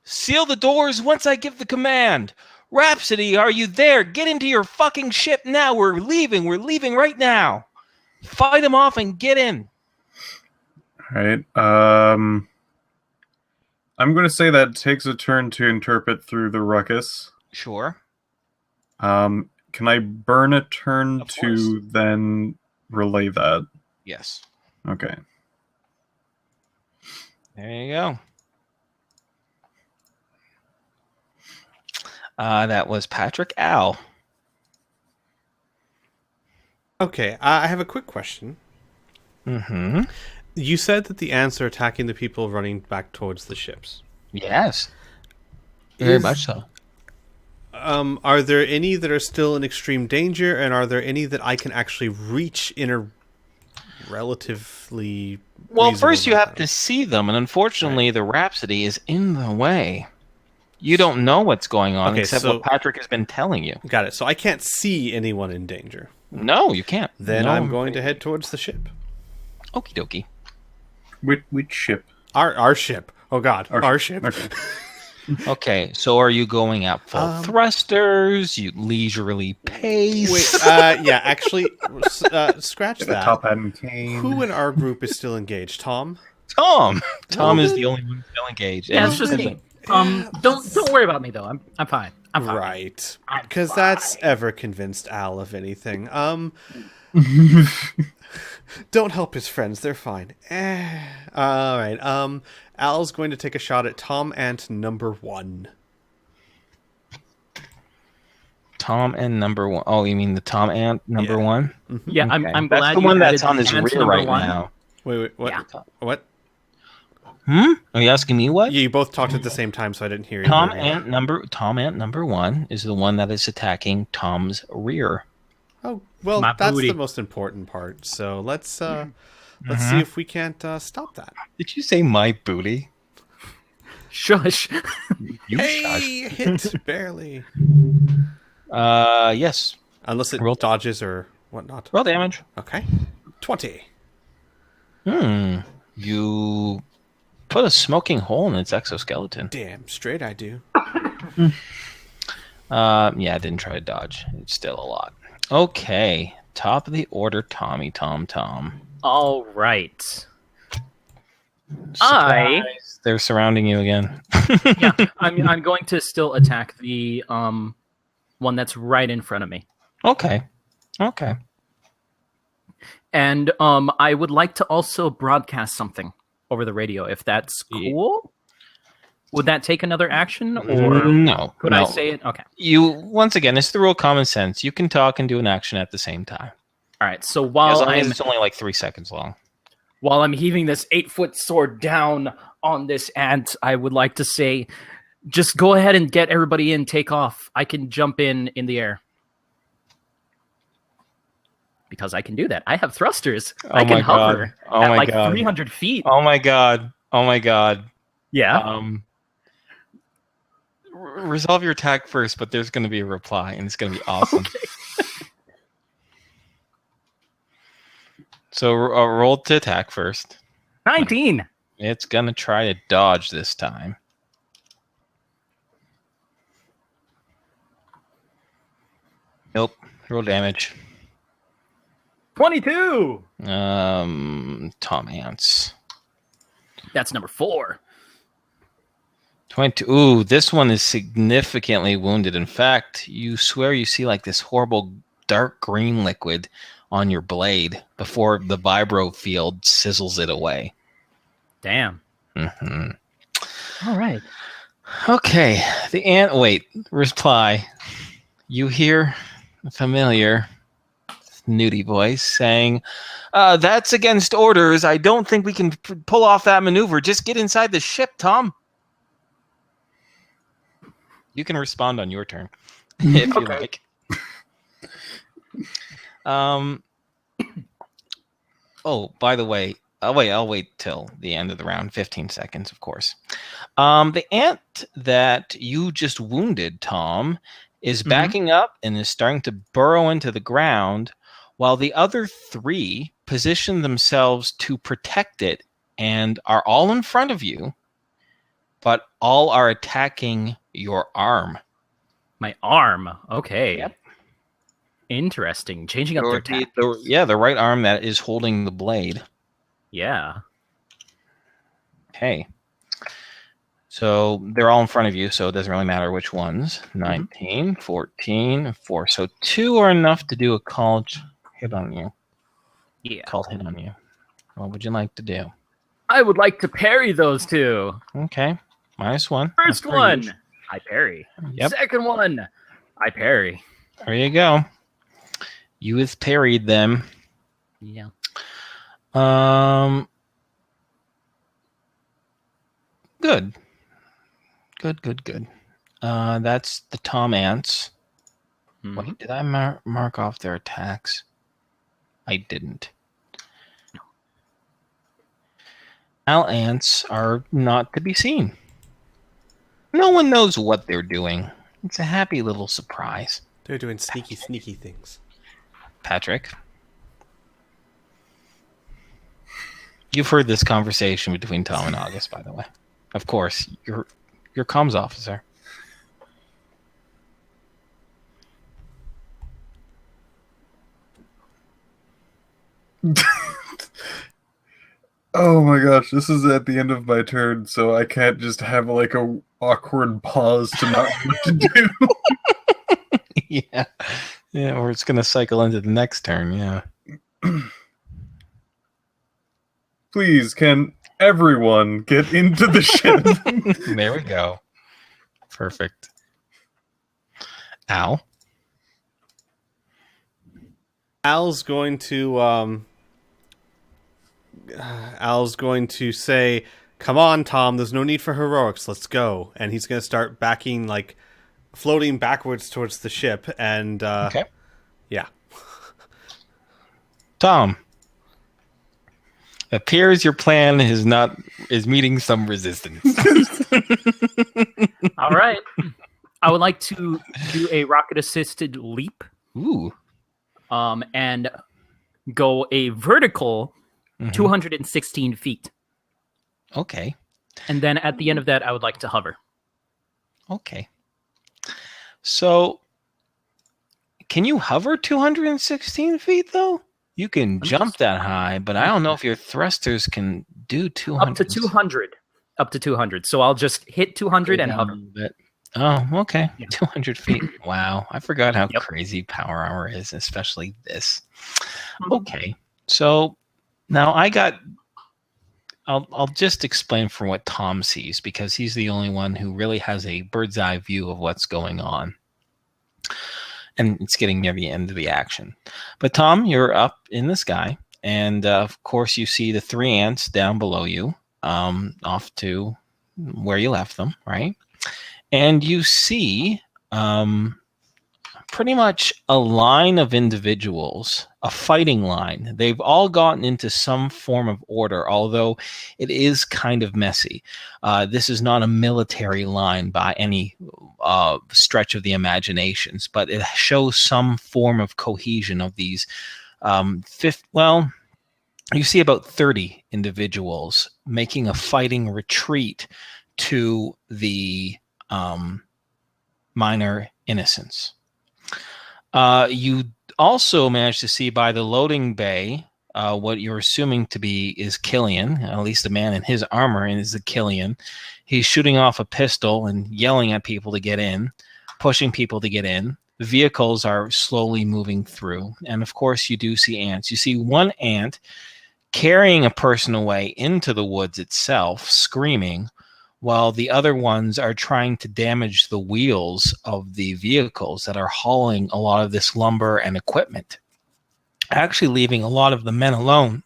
Seal the doors once I give the command. Rhapsody, are you there? Get into your fucking ship now. We're leaving right now. Fight them off and get in. All right. I'm going to say that takes a turn to interpret through the ruckus. Sure. Can I burn a turn Of to course. then relay that? Yes. Okay. There you go. That was Patrick. Al. Okay, I have a quick question. Mm-hmm. You said that the ants are attacking the people running back towards the ships. Yes. Very Is- much so. Are there any that are still in extreme danger, and are there any that I can actually reach in a relatively Well, reasonable first you amount have of to see them, and unfortunately, the Rhapsody is in the way. You don't know what's going on Okay, except so- what Patrick has been telling you. time? Got it. So I can't see anyone in danger. No, you can't. Then No. I'm going to head towards the ship. Okie dokie. Which ship? Our ship. Oh God, our ship. Okay. Okay, so are you going out full thrusters? You leisurely pace? Wait, yeah, actually, scratch The that. top hat and cane. Who in our group is still engaged? Tom? Tom. Tom Well, is then- the only one still engaged. Yeah, And- it's just me. Don't worry about me though. I'm fine. I'm fine. Right. I'm Because that's ever convinced Al of anything. Don't help his friends. They're fine. All right. Al's going to take a shot at Tom Ant number 1. Tom and number 1. Oh, you mean the Tom Ant number Yeah. 1? Yeah, Okay. I'm That's glad the you one that's added on his ants rear number right 1. now. Wait, what? Yeah. What? Are you asking me what? Yeah, you both talked at the same time, so I didn't hear you. Tom very well. Ant number 1 is the one that is attacking Tom's rear. Oh, well, My that's booty. the most important part. So let's see if we can't stop that. Did you say my booty? Shush. You shush. Hey, hit barely. Yes. Unless it Roll- dodges or whatnot. Roll damage. Okay. 20. You put a smoking hole in its exoskeleton. Damn straight I do. Yeah, I didn't try to dodge. It's still a lot. Okay. Top of the order, Tommy Tom. All right. Surprise. They're surrounding you again. Yeah, I'm going to still attack the one that's right in front of me. Okay. And I would like to also broadcast something over the radio, if that's cool. Would that take another action, or No. could no. I say it? Okay. You, once again, it's the real common sense. You can talk and do an action at the same time. All right. So As while long as I'm it's only like 3 seconds long. heaving this 8-foot sword down on this ant, I would like to say, just go ahead and get everybody in. Take off. I can jump in the air. Because I can do that. I have thrusters. I my can God. hover Oh at my like God. 300 feet. Oh my god. Yeah. resolve your attack first, but there's going to be a reply, and it's going to be awesome. Okay. So roll to attack first. 19. It's going to try to dodge this time. Nope. Roll damage. 22. Tom Ants. That's number 4. 22. Ooh, this one is significantly wounded. In fact, you swear you see like this horrible dark green liquid on your blade before the vibro field sizzles it away. Damn. Mm-hmm. All right. Okay. The ant. Wait. Reply. You hear a familiar snooty voice saying, "That's against orders. I don't think we can pull off that maneuver. Just get inside the ship, Tom." You can respond on your turn if you like. Oh, by the way, I'll wait till the end of the round, 15 seconds, of course. The ant that you just wounded, Tom, is backing up and is starting to burrow into the ground, while the other 3 position themselves to protect it and are all in front of you, but all are attacking your arm. My arm. Okay. Yep. Interesting. Changing up their attack. The right arm that is holding the blade. Yeah. Okay. So they're all in front of you, so it doesn't really matter which ones. 19, 14, 4. So 2 are enough to do a called hit on you. Yeah. Called hit on you. What would you like to do? I would like to parry those 2. Okay. -1. First one, I parry. Yep. Second one, I parry. There you go. You have parried them. Yeah. Good. Good. That's the Tom Ants. Wait, did I mark off their attacks? I didn't. No. Al Ants are not to be seen. No one knows what they're doing. It's a happy little surprise. They're doing sneaky things. Patrick, you've heard this conversation between Tom and August, by the way. Of course, your comms officer. Oh my gosh, this is at the end of my turn, so I can't just have like a awkward pause to not know what to do. Yeah, or it's gonna cycle into the next turn. Yeah. Please, can everyone get into the ship? There we go. Perfect. Al. Al's going to say, "Come on, Tom, there's no need for heroics, let's go." And he's going to start backing, like, floating backwards towards the ship, and, Okay. Yeah. Tom. Appears your plan is meeting some resistance. All right. I would like to do a rocket-assisted leap. Ooh. And go a vertical 216 feet. Okay. And then at the end of that, I would like to hover. Okay. So, can you hover 216 feet, though? You can jump that high, but I don't know if your thrusters can do 200. Up to 200. Up to 200. So I'll just hit 200 and hover. Oh, okay. Yeah. 200 feet. Wow. I forgot how crazy Power Armor is, especially this. Okay. So now I'll just explain from what Tom sees, because he's the only one who really has a bird's eye view of what's going on. And it's getting near the end of the action. But Tom, you're up in the sky, and of course you see the 3 ants down below you, off to where you left them, right? And you see pretty much a line of individuals a fighting line. They've all gotten into some form of order, although it is kind of messy. This is not a military line by any stretch of the imaginations, but it shows some form of cohesion of these you see about 30 individuals making a fighting retreat to the minor innocents. You also managed to see by the loading bay what you're assuming to be is Killian, at least the man in his armor is the Killian. He's shooting off a pistol and yelling at people to get in, pushing people to get in. The vehicles are slowly moving through. And of course, you do see ants. You see one ant carrying a person away into the woods itself, screaming, while the other ones are trying to damage the wheels of the vehicles that are hauling a lot of this lumber and equipment, actually leaving a lot of the men alone.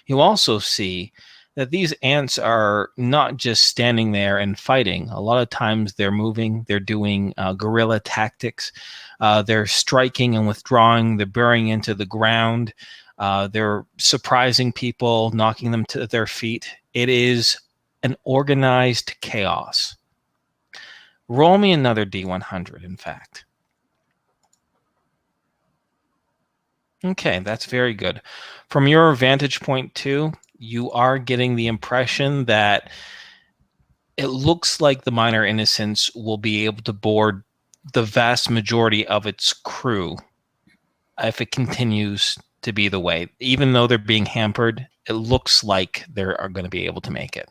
You also see that these ants are not just standing there and fighting. A lot of times they're moving, they're doing guerrilla tactics, they're striking and withdrawing, they're burying into the ground, they're surprising people, knocking them to their feet. It is an organized chaos. Roll me another D100, in fact. Okay, that's very good. From your vantage point, too, you are getting the impression that it looks like the minor innocents will be able to board the vast majority of its crew if it continues to be the way. Even though they're being hampered, it looks like they are going to be able to make it.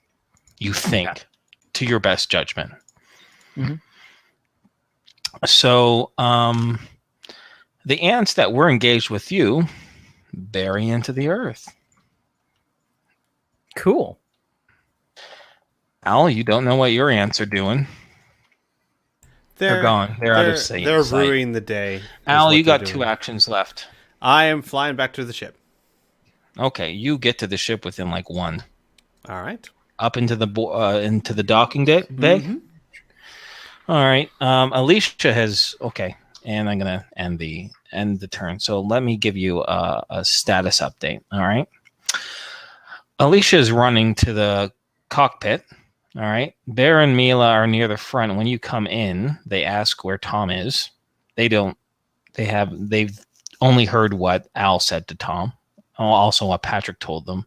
You think, to your best judgment. Mm-hmm. So, the ants that were engaged with you bury into the earth. Cool. Al, you don't know what your ants are doing. They're gone. They're out of sight. They're ruining the day. Al, you got 2 actions left. I am flying back to the ship. Okay, you get to the ship within like 1. All right. Up into the docking bay. Mm-hmm. All right. Alicia has and I'm gonna end the turn. So let me give you a status update. All right. Alicia is running to the cockpit. All right. Bear and Mila are near the front. When you come in, they ask where Tom is. They've only heard what Al said to Tom. Also what Patrick told them.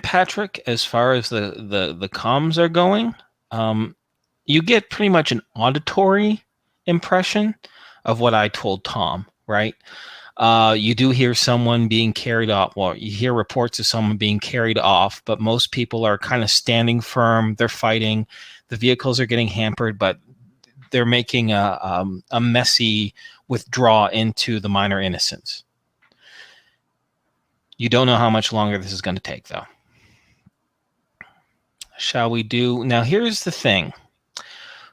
Patrick, as far as the comms are going, you get pretty much an auditory impression of what I told Tom, right? You do hear someone being carried off. Well, you hear reports of someone being carried off, but most people are kind of standing firm. They're fighting. The vehicles are getting hampered, but they're making a messy withdrawal into the minor innocents. You don't know how much longer this is going to take, though. Shall we do... Now, here's the thing.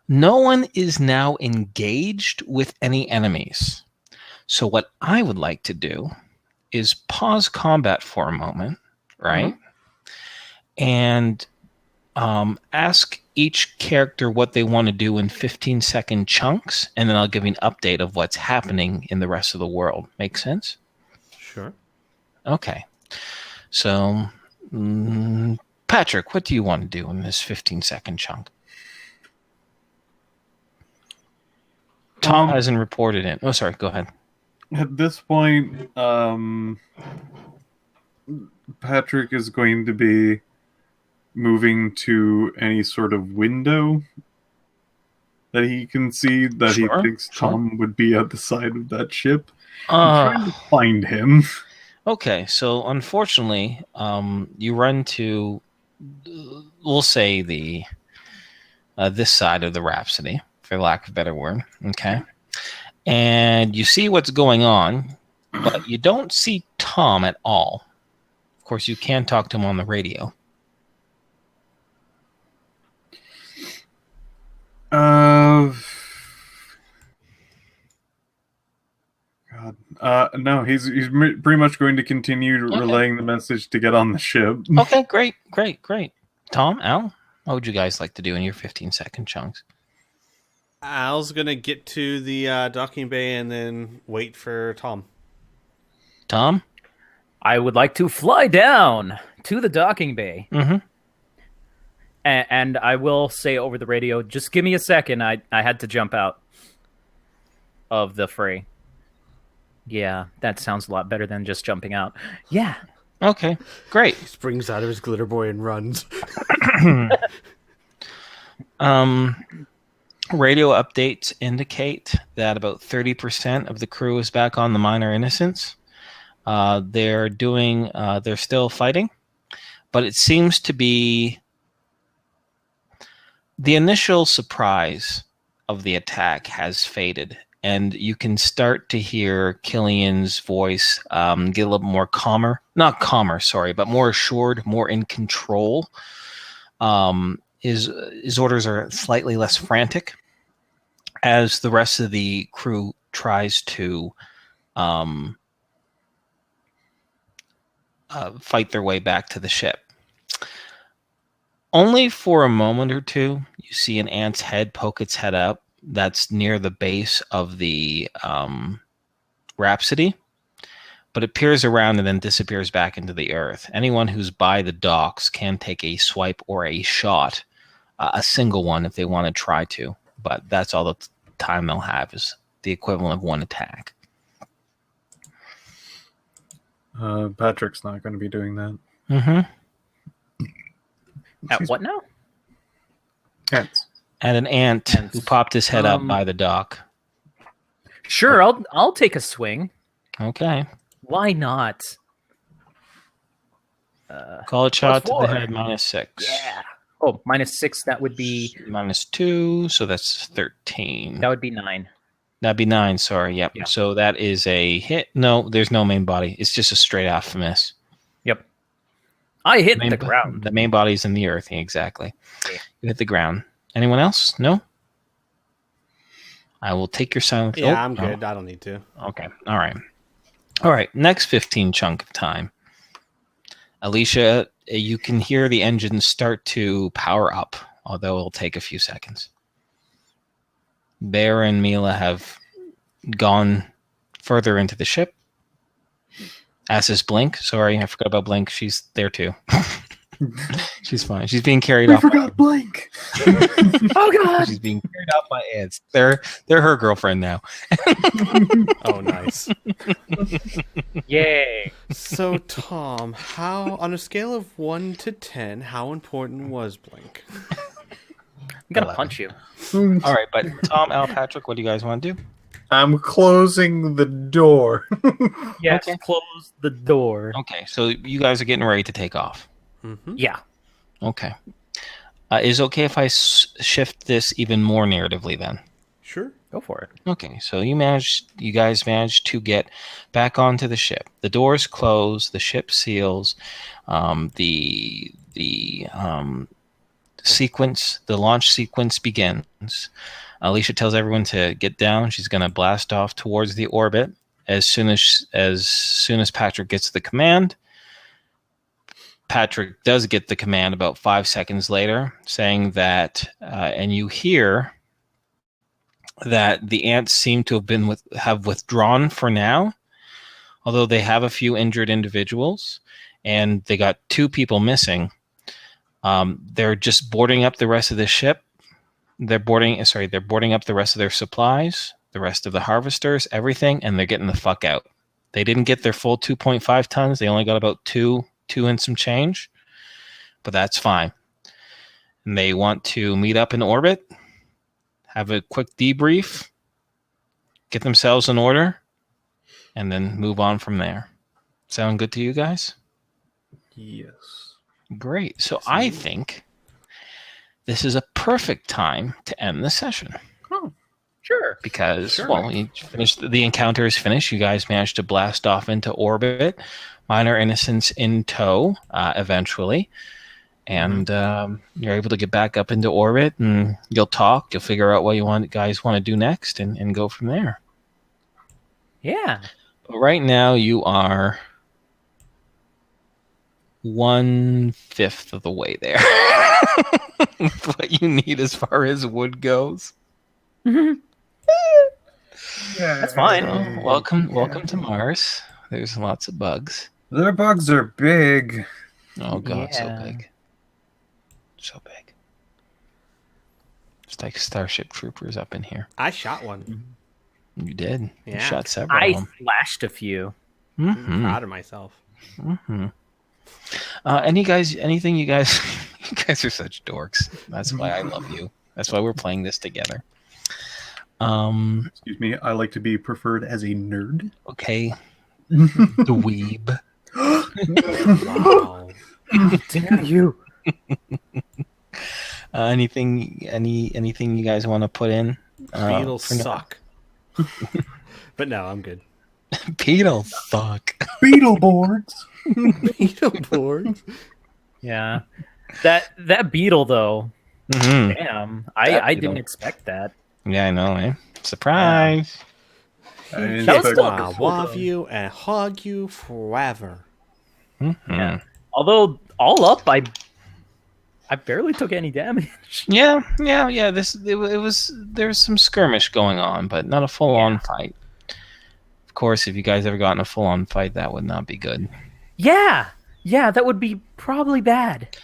No one is now engaged with any enemies. So what I would like to do is pause combat for a moment, right? Mm-hmm. And ask each character what they want to do in 15-second chunks, and then I'll give you an update of what's happening in the rest of the world. Make sense? Sure. Okay. So, Patrick, what do you want to do in this 15-second chunk? Tom hasn't reported in. Oh, sorry. Go ahead. At this point, Patrick is going to be moving to any sort of window that he can see that he thinks Tom would be at the side of that ship. I'm trying to find him. Okay, so unfortunately, you run to, we'll say this side of the Rhapsody, for lack of a better word. Okay, and you see what's going on, but you don't see Tom at all. Of course, you can talk to him on the radio. No, he's pretty much going to continue relaying the message to get on the ship. Okay, great. Tom, Al, what would you guys like to do in your 15-second chunks? Al's gonna get to the docking bay and then wait for Tom. Tom? I would like to fly down to the docking bay. Mm-hmm. And I will say over the radio, just give me a second. I had to jump out of the fray. Yeah, that sounds a lot better than just jumping out. Yeah. Okay, great. He springs out of his glitter boy and runs. Radio updates indicate that about 30% of the crew is back on the Minor Innocence. They're still fighting, but it seems to be the initial surprise of the attack has faded, and you can start to hear Killian's voice get a little more calmer. Not calmer, sorry, but more assured, more in control. His orders are slightly less frantic as the rest of the crew tries to fight their way back to the ship. Only for a moment or two, you see an ant's head poke its head up. That's near the base of the Rhapsody, but it peers around and then disappears back into the earth. Anyone who's by the docks can take a swipe or a shot, a single one if they want to try to, but that's all the time they'll have, is the equivalent of one attack. Patrick's not going to be doing that. Mm-hmm. At what now? Ants. And an ant who popped his head up by the dock. Sure, I'll take a swing. Okay. Why not? Call a shot to the +4. head, -6. Yeah. Oh, -6, that would be -2, so that's 13. that would be 9. That'd be 9, sorry. Yep. Yeah. So that is a hit. No, there's no main body. It's just a straight off miss. Yep. I hit the ground. The main body's in the earth. Exactly. Yeah. You hit the ground. Anyone else? No? I will take your silence. Yeah, I'm good. I don't need to. Okay. All right. All right. Next 15 chunk of time. Alicia, you can hear the engines start to power up, although it'll take a few seconds. Bear and Mila have gone further into the ship. As is Blink. Sorry, I forgot about Blink. She's there too. She's fine. She's being carried off. Blink. Oh god. She's being carried off by ants. They're her girlfriend now. Oh, nice. Yay. So, Tom, how on a scale of 1 to 10, how important was Blink? I'm gonna punch you. All right, but Tom, Al, Patrick, what do you guys want to do? I'm closing the door. Yes, Okay. close the door. Okay, so you guys are getting ready to take off. Mm-hmm. Yeah. Okay. Is it okay if I shift this even more narratively then? Sure. Go for it. Okay, so you guys managed to get back onto the ship. The doors close, the ship seals, the launch sequence begins. Alicia tells everyone to get down. She's going to blast off towards the orbit as soon as Patrick gets the command. Patrick does get the command about 5 seconds later, saying that, and you hear that the ants seem to have withdrawn for now, although they have a few injured individuals, and they got 2 people missing. They're just boarding up the rest of the ship. They're boarding up the rest of their supplies, the rest of the harvesters, everything, and they're getting the fuck out. They didn't get their full 2.5 tons. They only got about two and some change, but that's fine. And they want to meet up in orbit, have a quick debrief, get themselves in order, and then move on from there. Sound good to you guys? Yes. Great. So I think this is a perfect time to end the session. Oh, sure. Because, well, you finished, the encounter is finished. You guys managed to blast off into orbit. Minor Innocence in tow, eventually. And you're able to get back up into orbit, and you'll talk. You'll figure out what guys want to do next, and go from there. Yeah. But right now, you are 1/5 of the way there. What you need as far as wood goes. That's fine. Well, welcome to Mars. There's lots of bugs. Their bugs are big. Oh god, so Yeah. big. So big. It's like Starship Troopers up in here. I shot one. You did. You Yeah. shot several I of them. flashed a few. I'm Mm-hmm. proud of myself. Mm-hmm. Anything you guys, you guys are such dorks. That's why I love you. That's why we're playing this together. Excuse me. I like to be preferred as a nerd. Okay. The weeb. Wow. Dare you? Anything you guys want to put in? Beetles for now? suck. But no, I'm good. Beetle fuck. Beetle boards. Beetle boards. Yeah. That beetle though. Mm-hmm. Damn. That I beetle. didn't expect that. Yeah, I know, eh? Surprise. I didn't That was expect- still- I love you and hug you forever. Mm-hmm. Yeah. Although all up, I barely took any damage. Yeah. It was there's some skirmish going on, but not a full on fight. Of course, if you guys ever got in a full on fight, that would not be good. Yeah, that would be probably bad.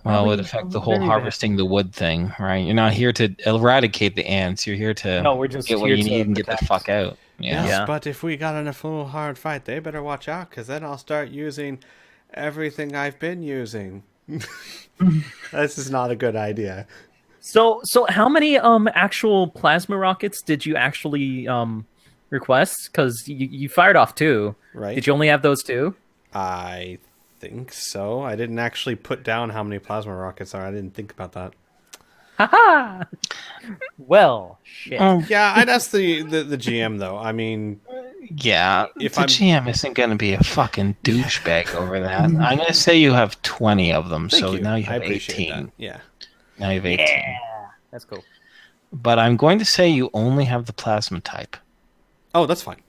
Well, it would Probably- affect the probably whole very bad. harvesting the wood thing, right? You're not here to eradicate the ants. You're here to No, we're just get what here you to need and get the protect. fuck out. Yeah. Yes, Yeah. but if we got in a full hard fight, they better watch out, because then I'll start using everything I've been using. This is not a good idea. So how many actual plasma rockets did you actually request? Because you fired off 2. Right? Did you only have those 2? I think so. I didn't actually put down how many plasma rockets are. I didn't think about that. Haha. Well, shit. Yeah, I'd ask the GM, though. I mean, Yeah, If the I'm- GM isn't going to be a fucking douchebag over that. I'm going to say you have 20 of them, thank so you. now you I have appreciate 18. that. Yeah. Now you have 18. Yeah, that's cool. But I'm going to say you only have the plasma type. Oh, that's fine.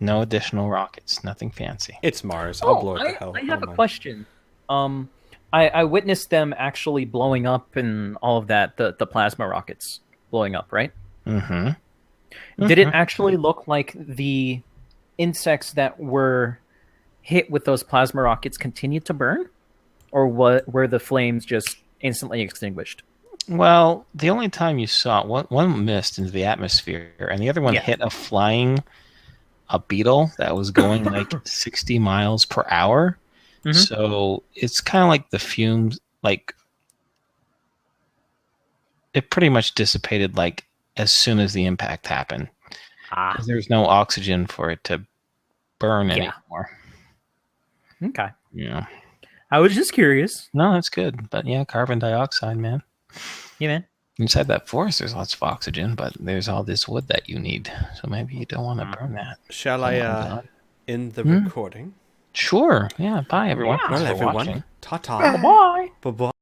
No additional rockets. Nothing fancy. It's Mars. I'll blow it to hell. I have don't a mind. question. I witnessed them actually blowing up and all of that. The plasma rockets blowing up, right? Mm-hmm. Did it actually look like the insects that were hit with those plasma rockets continued to burn, or were the flames just instantly extinguished? Well, the only time you saw one missed into the atmosphere, and the other one Yeah. hit a beetle that was going like 60 miles per hour. Mhm. So it's kind of like the fumes, like it pretty much dissipated like as soon as the impact happened. Ah, 'Cause there's no oxygen for it to burn Yeah. anymore. okay. Yeah. I was just curious. No, that's good. But yeah, carbon dioxide, man. Yeah, man. Inside that forest, there's lots of oxygen, but there's all this wood that you need. So maybe you don't want to burn that. Shall Come I on, Don. end the Hmm? recording? Sure. Yeah. Bye, everyone. Yeah. Thanks Well, for everyone, watching. ta-ta. Bye. Bye-bye.